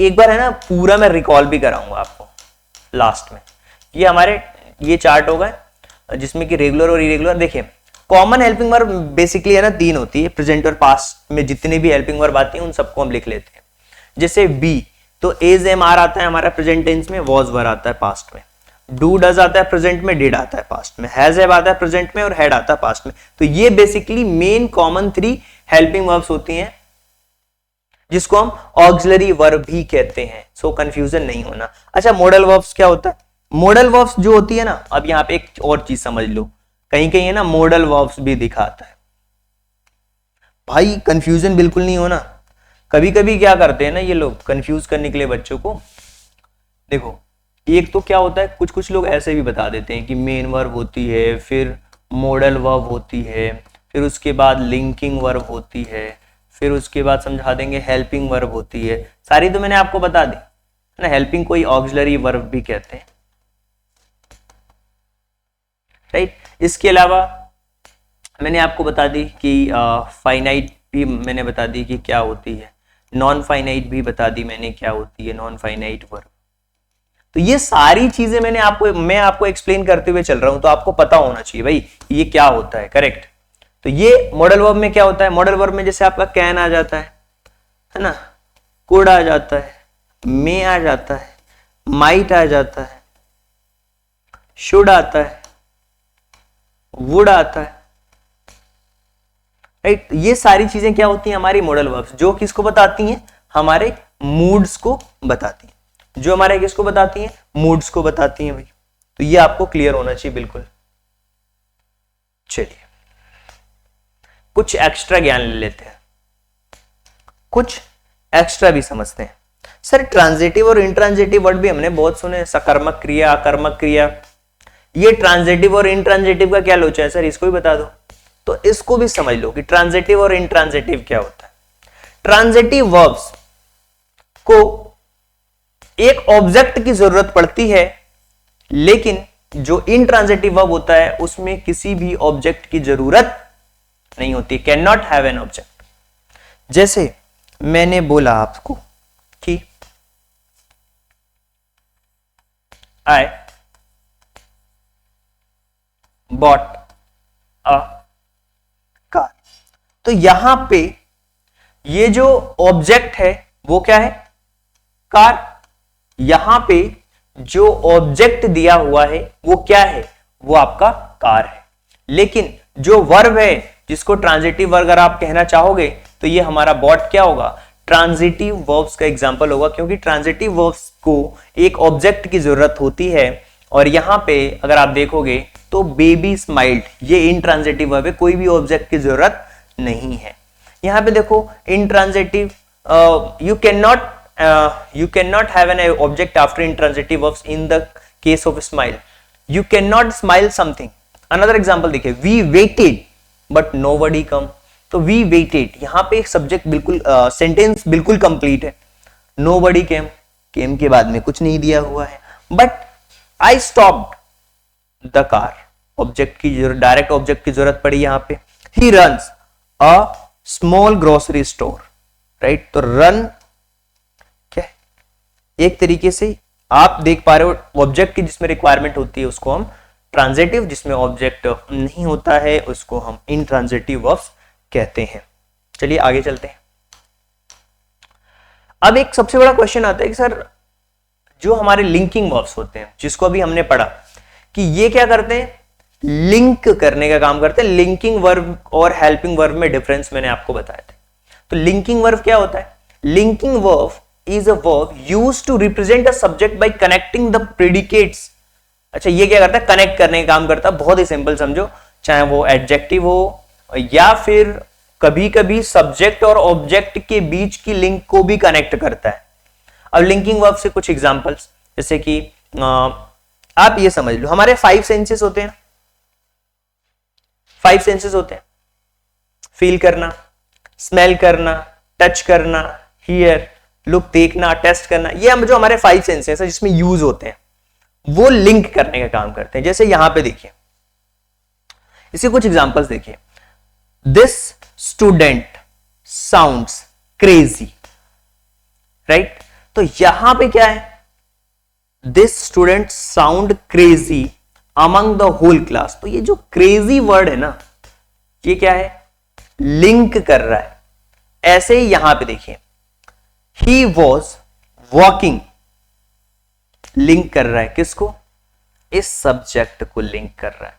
एक बार है ना पूरा मैं रिकॉल भी कराऊंगा आपको लास्ट में। ये हमारे ये चार्ट होगा जिसमें कि रेगुलर और इरेगुलर। देखिए कॉमन हेल्पिंग वर्ब बेसिकली है ना तीन होती है, प्रेजेंट और पास्ट में जितने भी हेल्पिंग वर्ब आती हैं उन सबको हम लिख लेते हैं। जैसे बी, तो एज एम आर आता है हमारा प्रेजेंट टेंस में, वॉज वर आता है पास्ट में, डू डज आता है प्रेजेंट में, डिड आता है पास्ट में, हैज हैव आता है प्रेजेंट में और हैड आता है पास्ट में। तो ये basically main common 3 helping verbs होती हैं जिसको हम ऑक्सिलरी वर्ब भी कहते हैं। सो कंफ्यूजन नहीं होना। अच्छा मॉडल वर्ब्स क्या होता है, मॉडल वर्ब्स जो होती है ना, अब यहां पे एक और चीज समझ लो, कहीं कहीं है ना मॉडल वर्ब्स भी दिखाता है भाई, कंफ्यूजन बिल्कुल नहीं होना। कभी कभी क्या करते हैं ना ये लोग कंफ्यूज करने के लिए बच्चों को, देखो एक तो क्या होता है, कुछ कुछ लोग ऐसे भी बता देते हैं कि मेन वर्ब होती है, फिर मॉडल वर्ब होती है, फिर उसके बाद लिंकिंग वर्ब होती है, फिर उसके बाद समझा देंगे हेल्पिंग वर्ब होती है। सारी तो मैंने आपको बता दी ना, हेल्पिंग कोई ऑक्सिलरी वर्ब भी कहते हैं, राइट। इसके अलावा मैंने आपको बता दी कि फाइनाइट भी मैंने बता दी कि क्या होती है, नॉन फाइनाइट भी बता दी मैंने क्या होती है नॉन फाइनाइट वर्ब। तो ये सारी चीजें मैं आपको एक्सप्लेन करते हुए चल रहा हूं, तो आपको पता होना चाहिए भाई ये क्या होता है, करेक्ट। तो ये मॉडल वर्ब में क्या होता है, मॉडल वर्ब में जैसे आपका कैन आ जाता है ना, कुड आ जाता है, मे आ जाता है, माइट आ जाता है, शुड आता है, वुड आता है, राइट। ये सारी चीजें क्या होती हैं हमारी मॉडल वर्ब्स, जो किसको बताती हैं, हमारे मूड्स को बताती हैं, जो हमारे किसको बताती हैं, मूड्स को बताती हैं भाई। तो ये आपको क्लियर होना चाहिए बिल्कुल। चलिए कुछ एक्स्ट्रा ज्ञान ले लेते हैं, कुछ एक्स्ट्रा भी समझते हैं। सर ट्रांजिटिव और इंट्रांजिटिव वर्ड भी हमने बहुत सुने, सकर्मक क्रिया, अकर्मक क्रिया। ये ट्रांजिटिव और इंट्रांजिटिव का क्या लोचा है सर, इसको भी बता दो। तो इसको भी समझ लो कि ट्रांजिटिव और इंट्रांजिटिव क्या होता है। ट्रांजिटिव वर्ब्स को एक ऑब्जेक्ट की जरूरत पड़ती है, लेकिन जो इंट्रांजिटिव वर्ब होता है उसमें किसी भी ऑब्जेक्ट की जरूरत नहीं होती, can not have an object. जैसे मैंने बोला आपको कि आई बॉट अ कार, तो यहां पे ये जो ऑब्जेक्ट है वो क्या है, कार। यहां पे जो ऑब्जेक्ट दिया हुआ है वो क्या है, वो आपका कार है। लेकिन जो वर्ब है जिसको ट्रांजिटिव वर्ब अगर आप कहना चाहोगे तो ये हमारा बॉट क्या होगा, ट्रांजिटिव वर्ब्स का एग्जांपल होगा, क्योंकि ट्रांजिटिव वर्ब्स को एक ऑब्जेक्ट की जरूरत होती है। और यहां पे अगर आप देखोगे तो बेबी स्माइल्ड, ये इंट्रांजिटिव वर्ब है, कोई भी ऑब्जेक्ट की जरूरत नहीं है। यहां पे देखो intransitive, you can not have an object after intransitive verbs in the case of smile, you can not smile something. Another example देखिए, वी वेटेड बट नोबडी कम। तो वी वेटेड, यहां पे एक सब्जेक्ट बिल्कुल सेंटेंस बिल्कुल कंप्लीट है, nobody came, केम के बाद में कुछ नहीं दिया हुआ है, but I stopped the car object की डायरेक्ट ऑब्जेक्ट की जरूरत पड़ी यहां पे। He runs a small grocery store, right. तो रन क्या है, एक तरीके से आप देख पा रहे हो ऑब्जेक्ट की जिसमें रिक्वायरमेंट होती है उसको हम ट्रांजिटिव, जिसमें ऑब्जेक्ट नहीं होता है उसको हम इंट्रांजिटिव वर्ब्स कहते हैं। चलिए आगे चलते हैं। अब एक सबसे बड़ा क्वेश्चन आता है कि सर जो हमारे लिंकिंग वर्ब्स होते हैं, जिसको अभी हमने पढ़ा कि ये क्या करते हैं, लिंक करने का काम करते हैं। लिंकिंग वर्ब और हेल्पिंग वर्ब में डिफरेंस मैंने आपको बताया था। तो लिंकिंग वर्ब क्या होता है? Linking verb is a verb used to represent a subject by connecting the predicates. अच्छा, ये क्या करता है? कनेक्ट करने का काम करता है। बहुत ही सिंपल समझो, चाहे वो एडजेक्टिव हो या फिर कभी कभी सब्जेक्ट और ऑब्जेक्ट के बीच की लिंक को भी कनेक्ट करता है। अब लिंकिंग वर्ब से कुछ एग्जांपल्स, जैसे कि आप ये समझ लो, हमारे 5 सेंसेस होते हैं। 5 सेंसेस होते हैं, फील करना, स्मेल करना, टच करना, हियर, लुक देखना, टेस्ट करना। ये हम जो हमारे 5 सेंसेस है जिसमें यूज होते हैं, वो लिंक करने का काम करते हैं। जैसे यहां पे देखिए, इसके कुछ एग्जांपल्स देखिए। This student sounds crazy, right. तो यहां पे क्या है? This student sound crazy among the whole class. तो ये जो क्रेजी वर्ड है ना, ये क्या है? लिंक कर रहा है। ऐसे ही यहां पे देखिए, ही वॉज वॉकिंग, लिंक कर रहा है किसको? इस सब्जेक्ट को लिंक कर रहा है।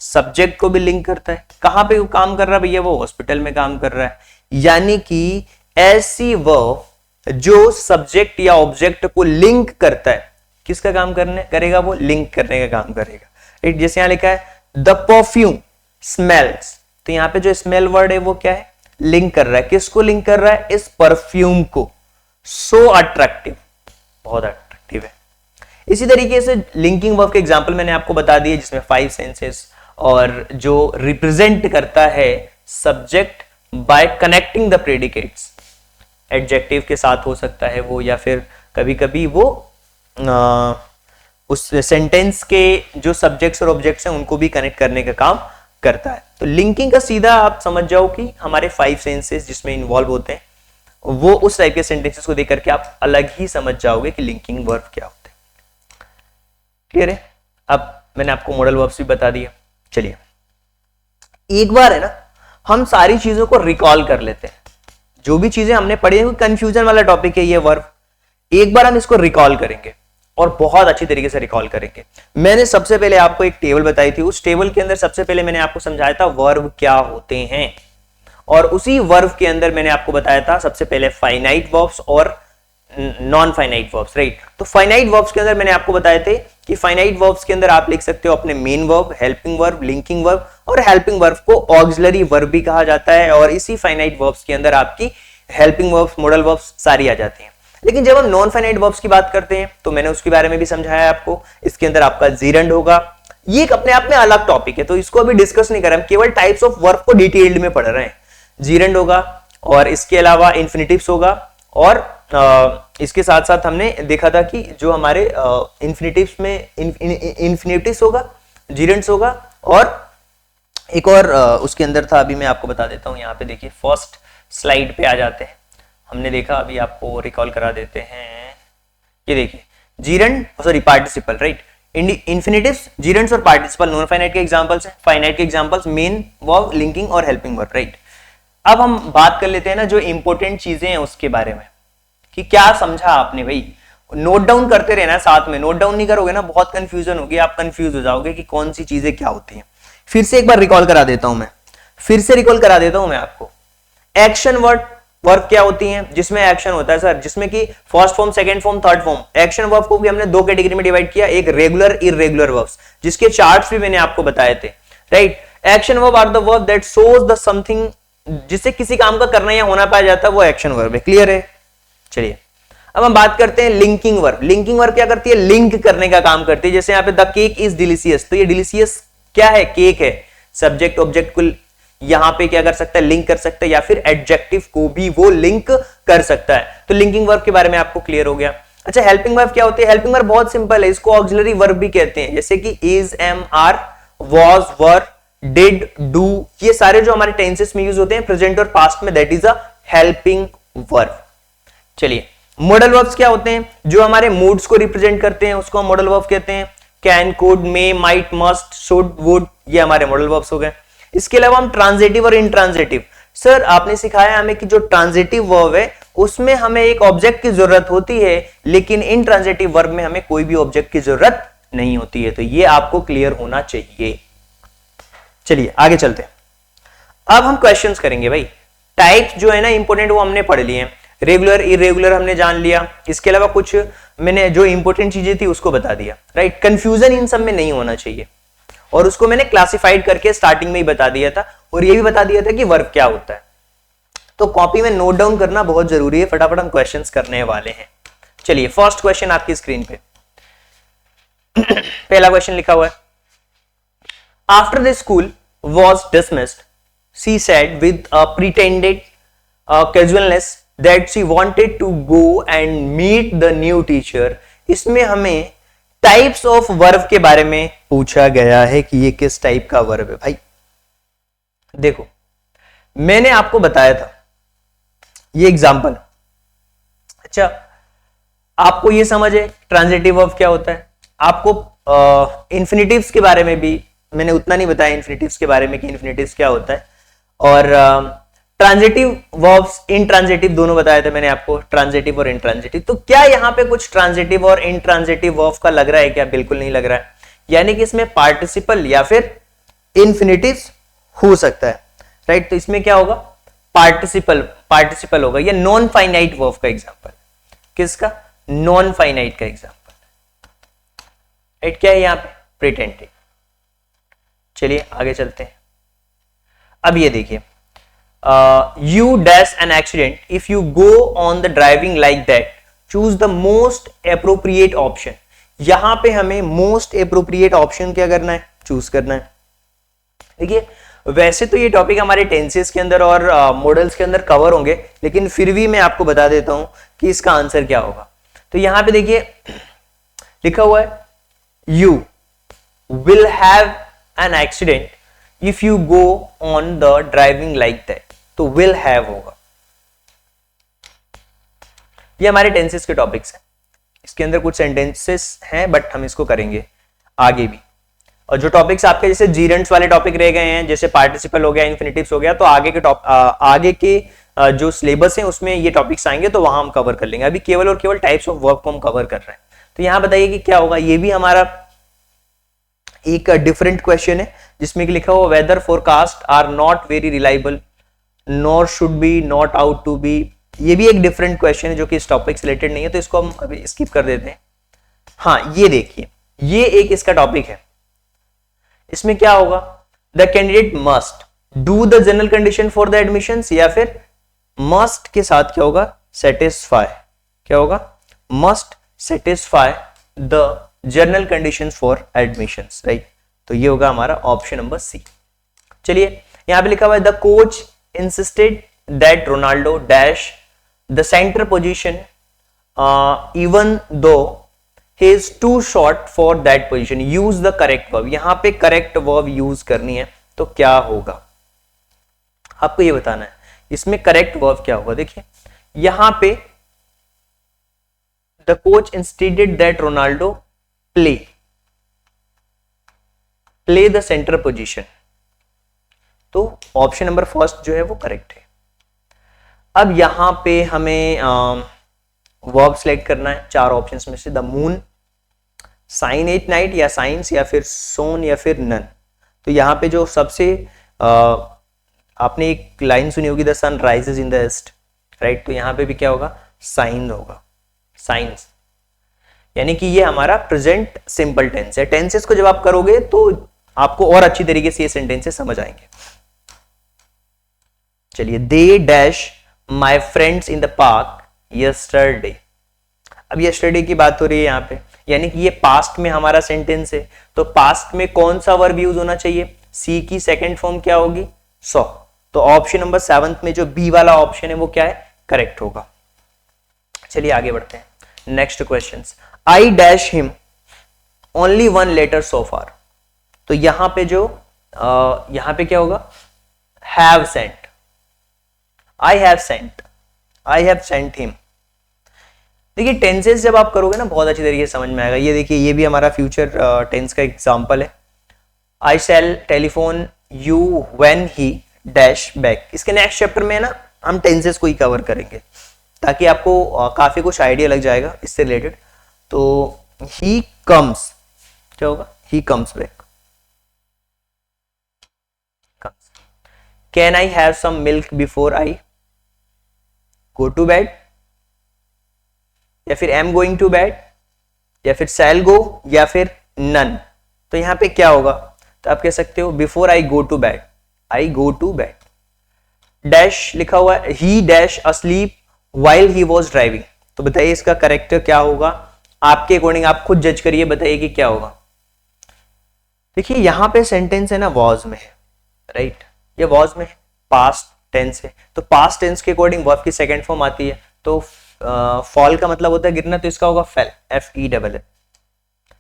सब्जेक्ट को भी लिंक करता है। कहां पे वो काम कर रहा है भैया? वो हॉस्पिटल में काम कर रहा है। यानी कि ऐसी वर्ब जो सब्जेक्ट या ऑब्जेक्ट को लिंक करता है, किसका काम करेगा? वो लिंक करने का काम करेगा, राइट। जैसे यहां लिखा है द परफ्यूम स्मेल्स, तो यहां पे जो स्मेल वर्ड है वो क्या है? लिंक कर रहा है। किसको लिंक कर रहा है? इस परफ्यूम को। सो अट्रैक्टिव, बहुत अट्रैक्टिव है। इसी तरीके से लिंकिंग वर्ब के एग्जांपल मैंने आपको बता दिए, जिसमें 5 सेंसेस और जो रिप्रेजेंट करता है subject by connecting the predicates. Adjective के साथ हो सकता है वो, या फिर कभी कभी वो उस सेंटेंस के जो सब्जेक्ट्स और ऑब्जेक्ट्स हैं उनको भी कनेक्ट करने का काम करता है। तो लिंकिंग का सीधा आप समझ जाओ कि हमारे 5 सेंसेस जिसमें इन्वॉल्व होते हैं, वो उस टाइप के सेंटेंसेस को देख करके आप अलग ही समझ जाओगे कि लिंकिंग वर्ब क्या होते हैं। क्लियर है? अब मैंने आपको मॉडल वर्ब्स भी बता दिया। चलिए एक बार है ना, हम सारी चीजों को रिकॉल कर लेते हैं। जो भी चीजें हमने पढ़ी है, कंफ्यूजन वाला टॉपिक है ये वर्ब, एक बार हम इसको रिकॉल करेंगे और बहुत अच्छी तरीके से रिकॉल करेंगे। मैंने सबसे पहले आपको एक टेबल बताई थी, उस टेबल के अंदर सबसे पहले मैंने आपको समझाया था वर्ब क्या होते हैं, और उसी वर्ब के अंदर मैंने आपको बताया था सबसे पहले फाइनाइट वर्ब्स और नॉन फाइनाइट वर्ब्स, राइट। तो फाइनाइट वर्ब्स के अंदर मैंने आपको बताए थे कि फाइनाइट वर्ब्स के अंदर आप लिख सकते हो अपने main verb, helping verb, linking verb, और हेल्पिंग वर्ब को ऑक्सिलरी वर्ब भी कहा जाता है। और इसी फाइनाइट वर्ब्स के अंदर आपकी हेल्पिंग वर्ब्स, मॉडल वर्ब्स सारी आ जाती हैं। लेकिन जब हम नॉन फाइनाइट वर्ब्स की बात करते हैं तो मैंने उसके बारे में भी समझाया आपको। इसके अंदर आपका जीरेंड होगा, ये एक अपने आप में अलग टॉपिक है, तो इसको अभी डिस्कस नहीं कर रहे, हम केवल टाइप्स ऑफ वर्ब को डिटेल्ड में पढ़ रहे हैं। जीरेंड होगा और इसके अलावा इन्फिनिटिव्स होगा, और इसके साथ साथ हमने देखा था कि जो हमारे इन्फिनिटिव्स में इन्फिनिटिव्स होगा, जीरेंड्स होगा, और एक और उसके अंदर था, अभी मैं आपको बता देता हूं। यहाँ पे देखिए फर्स्ट स्लाइड पे आ जाते हैं, हमने देखा, अभी आपको रिकॉल करा देते हैं। ये देखिए जीरेंड, सॉरी पार्टिसिपल, राइट। इन्फिनिटिव्स, जीरेंड्स और पार्टिसिपल नॉन फाइनाइट के एग्जांपल्स हैं। फाइनाइट के एग्जांपल्स मेन वर्ब, लिंकिंग और हेल्पिंग वर्ब, राइट। अब हम बात कर लेते हैं ना जो इंपॉर्टेंट चीजें हैं उसके बारे में, कि क्या समझा आपने भाई। नोट डाउन करते रहना साथ में, नोट डाउन नहीं करोगे ना बहुत कंफ्यूजन होगी, आप कंफ्यूज हो जाओगे कि कौन सी चीजें क्या होती हैं। फिर से एक बार रिकॉल करा देता हूं मैं, आपको। एक्शन वर्ब क्या होती हैं? जिसमें एक्शन होता है सर, जिसमें कि first form, second form, third form. Action verb को भी हमने 2 कैटेगरी में डिवाइड किया, एक रेगुलर, इर्रेगुलर वर्ब्स, जिसके चार्ट्स भी मैंने आपको बताए थे, right. Action verb are the verb that shows the something, जिससे किसी काम का करना या होना पाया जाता है, वो एक्शन वर्ब है। क्लियर है? चलिए अब हम बात करते हैं लिंकिंग वर्ब। लिंकिंग वर्ब क्या करती है? लिंक करने का काम करती है। जैसे यहाँ पे द केक इज डिलीशियस, तो ये डिलीशियस क्या है? केक है। सब्जेक्ट ऑब्जेक्ट को यहां पे क्या कर सकता है? लिंक कर सकता है, या फिर एडजेक्टिव को भी वो लिंक कर सकता है। तो लिंकिंग वर्ब के बारे में आपको क्लियर हो गया। अच्छा हेल्पिंग वर्ब क्या होती है? हेल्पिंग वर्ब बहुत सिंपल है, इसको ऑक्सिलरी वर्ब भी कहते हैं, जैसे कि is, am, are was, were, did, do, ये सारे जो हमारे टेंसेस में यूज होते हैं प्रेजेंट और पास्ट में, that is a helping verb. चलिए मॉडल वर्ब्स क्या होते हैं? जो हमारे मूड्स को रिप्रेजेंट करते हैं उसको हम मॉडल वर्ब कहते हैं। Can, could, may, might, must, should, would, ये हमारे मॉडल वर्ब्स हो गए। इसके अलावा हम ट्रांजिटिव और इंट्रांजिटिव, सर आपने सिखाया हमें कि जो ट्रांजिटिव वर्ब है उसमें हमें एक ऑब्जेक्ट की जरूरत होती है, लेकिन इंट्रांजिटिव वर्ब में हमें कोई भी ऑब्जेक्ट की जरूरत नहीं होती है। तो ये आपको क्लियर होना चाहिए। चलिए आगे चलते हैं। अब हम क्वेश्चंस करेंगे भाई। टाइप्स जो है ना इंपोर्टेंट वो हमने पढ़ लिए हैं, रेगुलर इरेगुलर हमने जान लिया। इसके अलावा कुछ मैंने जो इंपॉर्टेंट चीजें थी उसको बता दिया, राइट। कंफ्यूजन इन सब में नहीं होना चाहिए, और उसको मैंने क्लासिफाइड करके स्टार्टिंग में ही बता दिया था, और ये भी बता दिया था कि वर्ब क्या होता है। तो कॉपी में नोट डाउन करना बहुत जरूरी है, फटाफट हम क्वेश्चंस करने वाले हैं। चलिए फर्स्ट क्वेश्चन आपकी स्क्रीन पे पहला क्वेश्चन लिखा हुआ है, after the school was dismissed she said with a pretended casualness that she wanted to go and meet the new teacher. इसमें हमें टाइप्स ऑफ वर्ब के बारे में पूछा गया है कि ये किस टाइप का वर्ब है। भाई देखो मैंने आपको बताया था ये एग्जांपल, अच्छा आपको ये समझ है ट्रांजिटिव वर्ब क्या होता है। आपको इन्फिनिटिव्स के बारे में भी मैंने उतना नहीं बताया, इन्फिनिटिव्स के बारे में कि इन्फिनिटिव्स क्या होता है, और ट्रांजिटिव वर्ब्स इंट्रांजिटिव दोनों बताया था मैंने आपको, ट्रांजिटिव और इंट्रांजिटिव। तो क्या यहां पे कुछ ट्रांजिटिव और इंट्रांजिटिव वर्ब का लग रहा है क्या? बिल्कुल नहीं लग रहा है, यानी कि इसमें पार्टिसिपल या फिर इन्फिनिटिव्स हो सकता है, राइट। तो इसमें क्या होगा? पार्टिसिपल होगा। ये नॉन फाइनाइट वर्ब का एग्जांपल, किसका? नॉन फाइनाइट का एग्जांपल, राइट। क्या है यहां पे? प्रिटेंडेड। चलिए आगे चलते हैं। अब ये देखिए, you dash an accident if you go on the driving like that choose the most appropriate option. यहां पे हमें मोस्ट एप्रोप्रिएट ऑप्शन क्या करना है? चूज करना है। देखिए वैसे तो ये टॉपिक हमारे टेंसेस के अंदर और मॉडल्स के अंदर कवर होंगे, लेकिन फिर भी मैं आपको बता देता हूं कि इसका आंसर क्या होगा। तो यहां पे देखिए लिखा हुआ है, you will have an accident if you go on the driving like that. तो विल हैव होगा। ये हमारे टेंसेस के टॉपिक्स हैं, इसके अंदर कुछ सेंटेंसेस हैं बट हम इसको करेंगे आगे भी। और जो टॉपिक्स आपके जैसे जीरेंट्स वाले टॉपिक रह गए हैं, जैसे पार्टिसिपल हो गया, इन्फिनिटिव्स हो गया, तो आगे के जो सिलेबस है उसमें ये टॉपिक्स आएंगे, तो वहां हम कवर कर लेंगे। अभी केवल और केवल टाइप्स ऑफ वर्ब को हम कवर कर रहे हैं। तो यहां बताइए कि क्या होगा। ये भी हमारा एक डिफरेंट क्वेश्चन है जिसमें कि लिखा हुआ weather forecast are not very reliable nor should be not out to be. ये भी एक डिफरेंट क्वेश्चन है जो कि इस टॉपिक से रिलेटेड नहीं है, तो इसको हम अभी स्किप कर देते हैं। हाँ ये देखिए, ये एक इसका टॉपिक है। इसमें क्या होगा? The candidate must do the general condition for the admission, या फिर मस्ट के साथ क्या होगा? सेटिस्फाई। क्या होगा? Must satisfy the general conditions for admissions, right. तो ये होगा हमारा ऑप्शन नंबर सी। चलिए यहां पे लिखा हुआ है the coach insisted that Ronaldo dash the centre position even though he is too short for that position, use the correct verb। यहां पे करेक्ट वर्ब यूज करनी है, तो क्या होगा आपको ये बताना है। इसमें करेक्ट वर्ब क्या होगा? देखिए यहां पे the coach insisted that Ronaldo play the centre position, तो ऑप्शन नंबर फर्स्ट जो है वो करेक्ट है। अब यहां पे हमें वर्ब सिलेक्ट करना है चार ऑप्शंस में से, the moon, shine at night, या साइंस, या फिर सोन, या फिर नन। तो यहां पे जो सबसे आपने एक लाइन सुनी होगी, the sun rises in the east, right. तो यहां पे भी क्या होगा? साइन होगा, साइंस। यानी कि ये हमारा प्रेजेंट सिंपल टेंस है। टेंसेस को जब आप करोगे तो आपको और अच्छी तरीके से ये सेंटेंसेस समझ आएंगे। चलिए, they dash my friends in the park yesterday. अब यस्टरडे की बात हो रही है यहाँ पे, यानी कि ये पास्ट में हमारा सेंटेंस है, तो पास्ट में कौन सा वर्ब यूज होना चाहिए? सी की सेकंड फॉर्म क्या होगी? सॉ। तो ऑप्शन नंबर 7 में जो बी वाला ऑप्शन है वो क्या है? करेक्ट होगा। चलिए आगे बढ़ते हैं। Next question, I dash him only one letter so far. तो यहां पे जो यहां पे क्या होगा, have sent, I have sent, I have sent him. देखिए टेंसेस जब आप करोगे ना बहुत अच्छी तरीके से समझ में आएगा। ये देखिए ये भी हमारा फ्यूचर टेंस का एग्जांपल है। I shall telephone you when he dash back. इसके नेक्स्ट चैप्टर में ना हम टेंसेस को ही कवर करेंगे ताकि आपको काफी कुछ आइडिया लग जाएगा इससे रिलेटेड। तो ही कम्स, क्या होगा, he comes back. Can I have some milk before I go to bed, या फिर एम गोइंग टू बेड, या फिर शैल गो, या फिर नन। तो यहां पे क्या होगा, तो आप कह सकते हो before I go to bed, I go to bed. Dash लिखा हुआ है, he dash asleep while he was driving. तो बताइए इसका करेक्टर क्या होगा, आपके अकॉर्डिंग आप खुद जज करिए, बताइए कि क्या होगा। देखिए यहां पे सेंटेंस है ना वॉज में है, राइट, ये वॉज में पास्ट टेंस है, तो पास्ट टेंस के अकॉर्डिंग वर्ब की सेकंड फॉर्म आती है। तो फॉल का मतलब होता है गिरना, तो इसका होगा फेल, FELL।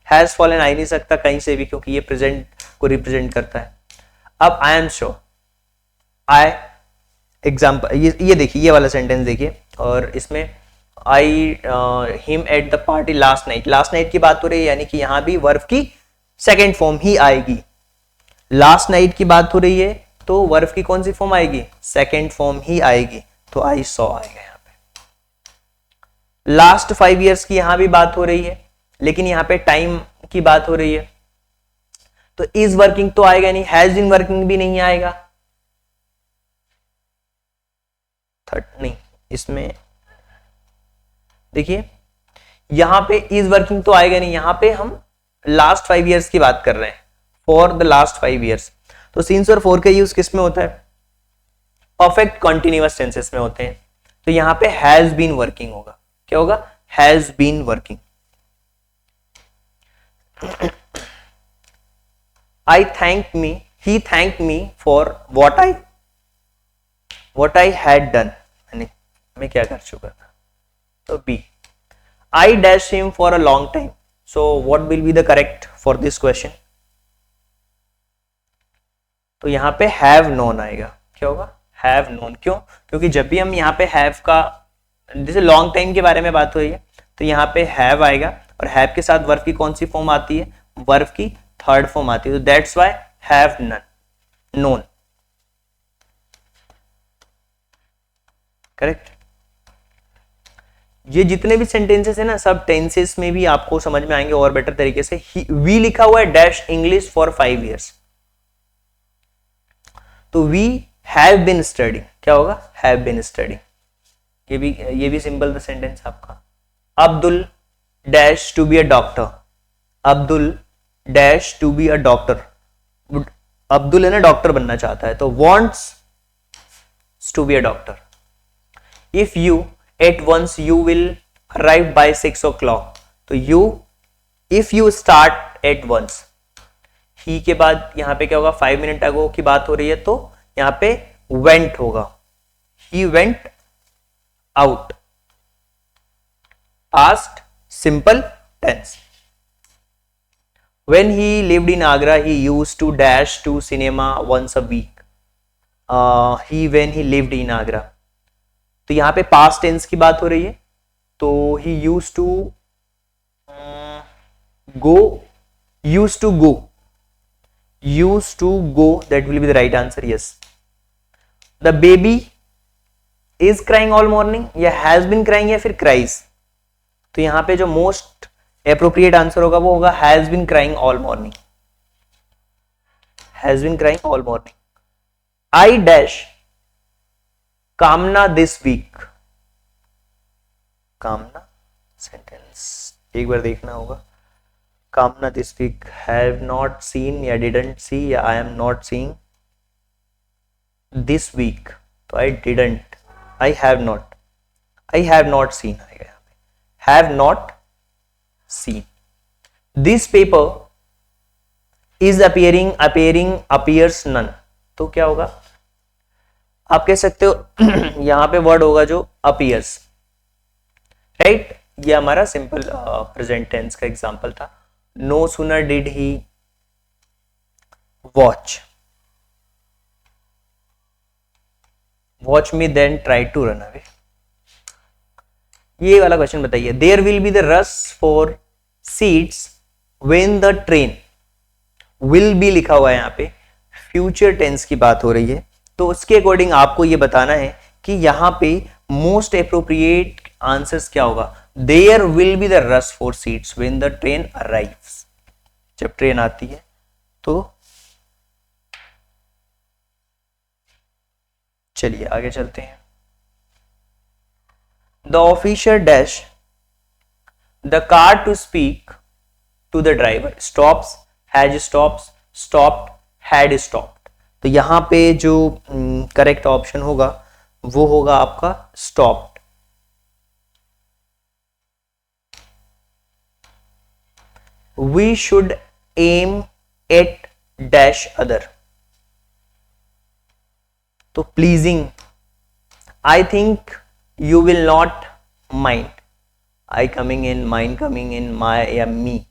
हैज फॉलन आ ही नहीं सकता कहीं से भी क्योंकि ये प्रेजेंट को रिप्रेजेंट करता है। अब I am sure, I example, ये देखिए ये वाला सेंटेंस देखिए, और इसमें I him at the party last night. Last night की बात हो रही है, यानी कि यहां भी वर्ब की सेकेंड फॉर्म ही आएगी। लास्ट नाइट की बात हो रही है तो वर्ब की कौन सी फॉर्म आएगी, सेकेंड फॉर्म ही आएगी, तो आई सॉ आएगा यहां पे। लास्ट 5 years की यहां भी बात हो रही है, लेकिन यहां पे टाइम की बात हो रही है, तो इज वर्किंग तो आएगा नहीं, हैज बीन वर्किंग भी नहीं आएगा। थर्ड नहीं, इसमें देखिए यहां पे इज वर्किंग तो आएगा नहीं, यहां पे हम लास्ट 5 years की बात कर रहे हैं, फॉर द लास्ट 5 years। तो सिंस और फॉर का यूज किस में होता है, परफेक्ट कॉन्टिन्यूअस टेंसेस में होते हैं। तो यहां पे हैज बीन वर्किंग होगा, क्या होगा, has been working. I thank me, he thank me for what I had done, यानी मैं क्या कर चुका था। तो B, I dash him for a long time. So what will be the correct for this question, तो यहां पे हैव नोन आएगा, क्या होगा, हैव नोन। क्यों, क्योंकि जब भी हम यहाँ पे हैव का, जैसे लॉन्ग टाइम के बारे में बात हो रही है, तो यहाँ पे हैव आएगा, और हैव के साथ वर्ब की कौन सी फॉर्म आती है, वर्ब की थर्ड फॉर्म आती है, तो that's why have known, correct. ये जितने भी सेंटेंसेस है ना, सब टेंसेस में भी आपको समझ में आएंगे और बेटर तरीके से। वी लिखा हुआ है डैश इंग्लिश फॉर 5 years, तो वी हैव बीन स्टडिंग, क्या होगा, हैव बीन स्टडिंग। ये भी सिंपल द सेंटेंस आपका। Abdul dash to be a doctor, Abdul dash to be a doctor. Abdul है ना डॉक्टर बनना चाहता है, तो wants to be a doctor. If you at once you will arrive by 6 o'clock, तो you, if you start at once, ही के बाद यहां पे क्या होगा, 5 minutes अगो की बात हो रही है, तो यहां पे वेंट होगा, he went out, past simple tense. When he lived in Agra, he used to dash to cinema once a week. When he lived in Agra. तो यहाँ पे past tense की बात हो रही है, तो he used to go, used to go, that will be the right answer, yes. The baby is crying all morning, या has been crying, या फिर cries। तो यहाँ पे जो मोस्ट एप्रोप्रिएट आंसर होगा वो होगा has been crying all morning, has been crying all morning. I dash Kamna this week, Kamna sentence एक बार देखना होगा, Kamna this week, have not seen या डिडंट सी, या I am not seeing this week, तो I didn't, I have not seen आएगा यहाँ पे, have not seen. This paper is appears none, तो क्या होगा, आप कह सकते हो यहां पे वर्ड होगा जो appears, राइट। ये हमारा सिंपल प्रेजेंट टेंस का एग्जांपल था। No sooner did he watch, watch me then try to run away. ये वाला क्वेश्चन बताइए, there will be the rush for seats when the train, will be लिखा हुआ है यहाँ पे, फ्यूचर टेंस की बात हो रही है, तो उसके अकॉर्डिंग आपको ये बताना है कि यहाँ पे मोस्ट अप्रोप्रिएट आंसर्स क्या होगा। There will be the rush for seats when the train arrives, जब ट्रेन आती है तो। चलिए आगे चलते हैं। The officer dash the car to speak to the driver, stops, has stops, stopped, had stopped. तो यहां पे जो करेक्ट ऑप्शन होगा वो होगा आपका stopped. We should aim at dash other, तो pleasing, I think you will not mind, I coming in, mind coming in, my या मी,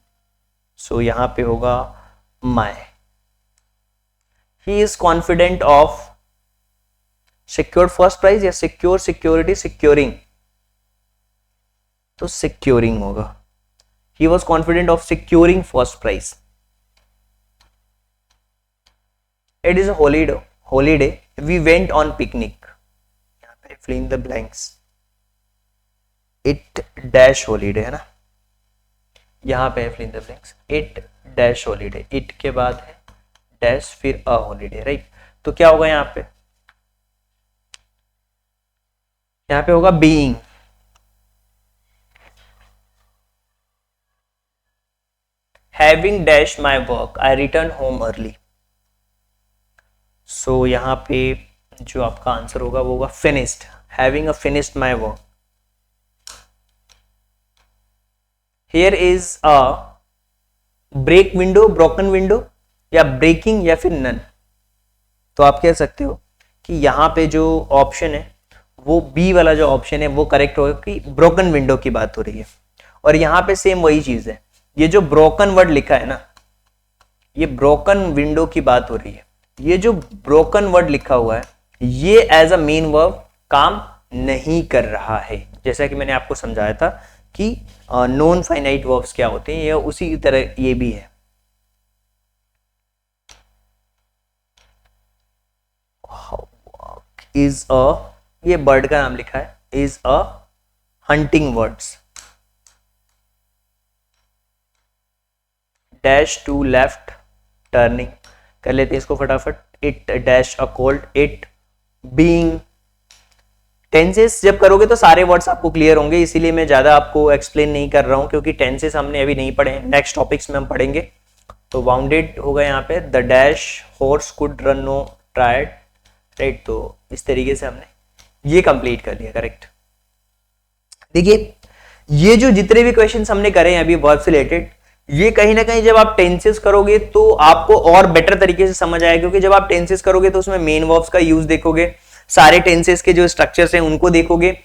सो यहां पे होगा my. He is confident of secure first prize या secure security securing, तो securing होगा। He was confident of securing first prize. It is a holiday, we went on picnic, यहाँ पे fill in the blanks, it dash holiday है ना, यहां पे है fill in the blanks, it dash holiday, it के बाद है डैश फिर अ हॉलीडे, राइट। तो क्या होगा यहाँ पे होगा being. Having dash my work, I return home early, so यहां पे जो आपका आंसर होगा वो होगा finished, having a finished my work. Here is a break window, broken window, या ब्रेकिंग या फिर नन। तो आप कह सकते हो कि यहाँ पे जो ऑप्शन है वो बी वाला जो ऑप्शन है वो करेक्ट होगा कि ब्रोकन विंडो की बात हो रही है। और यहाँ पे सेम वही चीज है, ये जो ब्रोकन वर्ड लिखा है ना, ये ब्रोकन विंडो की बात हो रही है। ये जो ब्रोकन वर्ड लिखा हुआ है ये एज अ मेन वर्ब काम नहीं कर रहा है। जैसा कि मैंने आपको समझाया था कि नॉन फाइनाइट वर्ब्स क्या होते हैं, ये उसी तरह ये भी है। इज अ, ये बर्ड का नाम लिखा है, is a hunting words. Dash to left turning, कर लेते हैं इसको फटाफट। It dash a cold, it being. Tenses जब करोगे तो सारे वर्ड्स आपको क्लियर होंगे, इसीलिए मैं ज्यादा आपको एक्सप्लेन नहीं कर रहा हूं, क्योंकि टेंसेस हमने अभी नहीं पढ़े हैं, नेक्स्ट टॉपिक्स में हम पढ़ेंगे। तो वाउंडेड होगा यहाँ पे, the dash horse could run no tired, right. तो इस तरीके से हमने ये कंप्लीट कर लिया, करेक्ट। देखिए ये जो जितने भी क्वेश्चन हमने करे हैं अभी वर्ब से रिलेटेड, ये कहीं ना कहीं जब आप टेंसेस करोगे तो आपको और बेटर तरीके से समझ आएगा, क्योंकि जब आप टेंसेस करोगे तो उसमें मेन वर्ब्स का यूज देखोगे, सारे टेंसेस के जो स्ट्रक्चर्स हैं उनको देखोगे,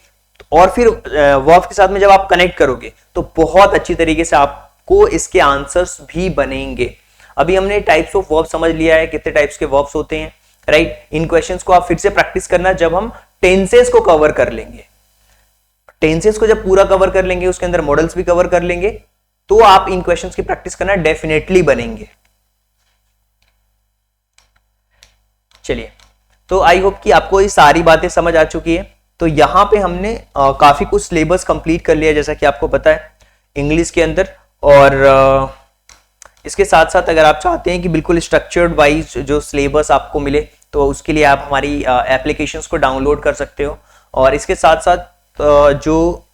और फिर वर्ब के साथ में जब आप कनेक्ट करोगे तो बहुत अच्छी तरीके से आपको इसके आंसर्स भी बनेंगे। अभी हमने टाइप्स ऑफ वर्ब समझ लिया है, कितने टाइप्स के वर्ब्स होते हैं, राइट। इन क्वेश्चंस को आप फिर से प्रैक्टिस करना जब हम टेंसेस को कवर कर लेंगे। टेंसेस को जब पूरा कवर कर लेंगे, उसके अंदर मॉडल्स भी कवर कर लेंगे, तो आप इन क्वेश्चंस की प्रैक्टिस करना डेफिनेटली बनेंगे। चलिए, तो आई होप कि आपको ये सारी बातें समझ आ चुकी है। तो यहां पे हमने काफी कुछ सिलेबस कंप्लीट कर लिया, जैसा कि आपको पता है इंग्लिश के अंदर। और इसके साथ साथ अगर आप चाहते हैं कि बिल्कुल स्ट्रक्चर्ड वाइज जो सिलेबस आपको मिले, तो उसके लिए आप हमारी एप्लीकेशंस को डाउनलोड कर सकते हो। और इसके साथ साथ जो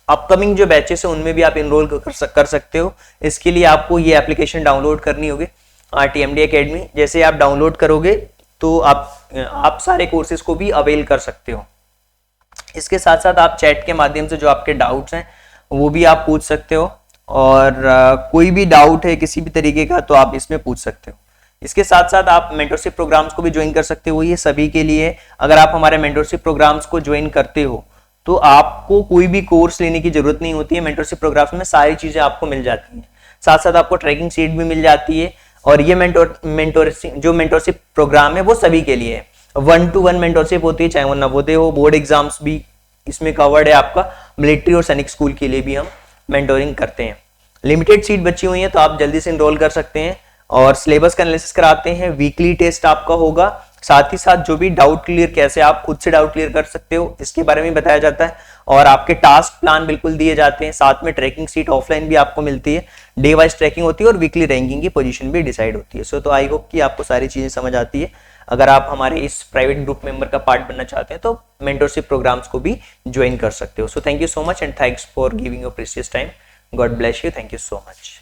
अपकमिंग जो बैचेस है उनमें भी आप इनरोल कर सकते हो। इसके लिए आपको ये एप्लीकेशन डाउनलोड करनी होगी, TMD एकेडमी। जैसे आप डाउनलोड करोगे तो आप सारे कोर्सेज को भी अवेल कर सकते हो। इसके साथ साथ आप चैट के माध्यम से जो आपके डाउट्स हैं वो भी आप पूछ सकते हो, और कोई भी डाउट है किसी भी तरीके का तो आप इसमें पूछ सकते हो। इसके साथ साथ आप मेंटरशिप प्रोग्राम्स को भी ज्वाइन कर सकते हो, ये सभी के लिए। अगर आप हमारे मेंटरशिप प्रोग्राम्स को ज्वाइन करते हो तो आपको कोई भी कोर्स लेने की जरूरत नहीं होती है। मेंटरशिप प्रोग्राम्स में सारी चीजें आपको मिल जाती हैं, साथ साथ आपको ट्रैकिंग शीट भी मिल जाती है, और ये मेंटोरशिप प्रोग्राम है वो सभी के लिए है। 1-to-1 मेंटोरशिप होती है, चाहे वो नवोदय हो, बोर्ड एग्जाम्स भी इसमें कवर्ड है आपका। मिलिट्री और सैनिक स्कूल के लिए भी हम मेंटोरिंग करते हैं। लिमिटेड सीट बची हुई है तो आप जल्दी से इनरोल कर सकते हैं। और सिलेबस का एनालिसिस कराते हैं, वीकली टेस्ट आपका होगा, साथ ही साथ जो भी डाउट क्लियर, कैसे आप खुद से डाउट क्लियर कर सकते हो इसके बारे में बताया जाता है। और आपके टास्क प्लान बिल्कुल दिए जाते हैं, साथ में ट्रैकिंग सीट ऑफलाइन भी आपको मिलती है, डे वाइज ट्रैकिंग होती है और वीकली रैंकिंग की पोजीशन भी डिसाइड होती है। सो तो आई होप कि आपको सारी चीजें समझ आती है। अगर आप हमारे इस प्राइवेट ग्रुप मेंबर का पार्ट बनना चाहते हैं तो मेंटरशिप प्रोग्राम्स को भी ज्वाइन कर सकते हो। So thank you so much and thanks for giving your precious time. God bless you, thank you so much.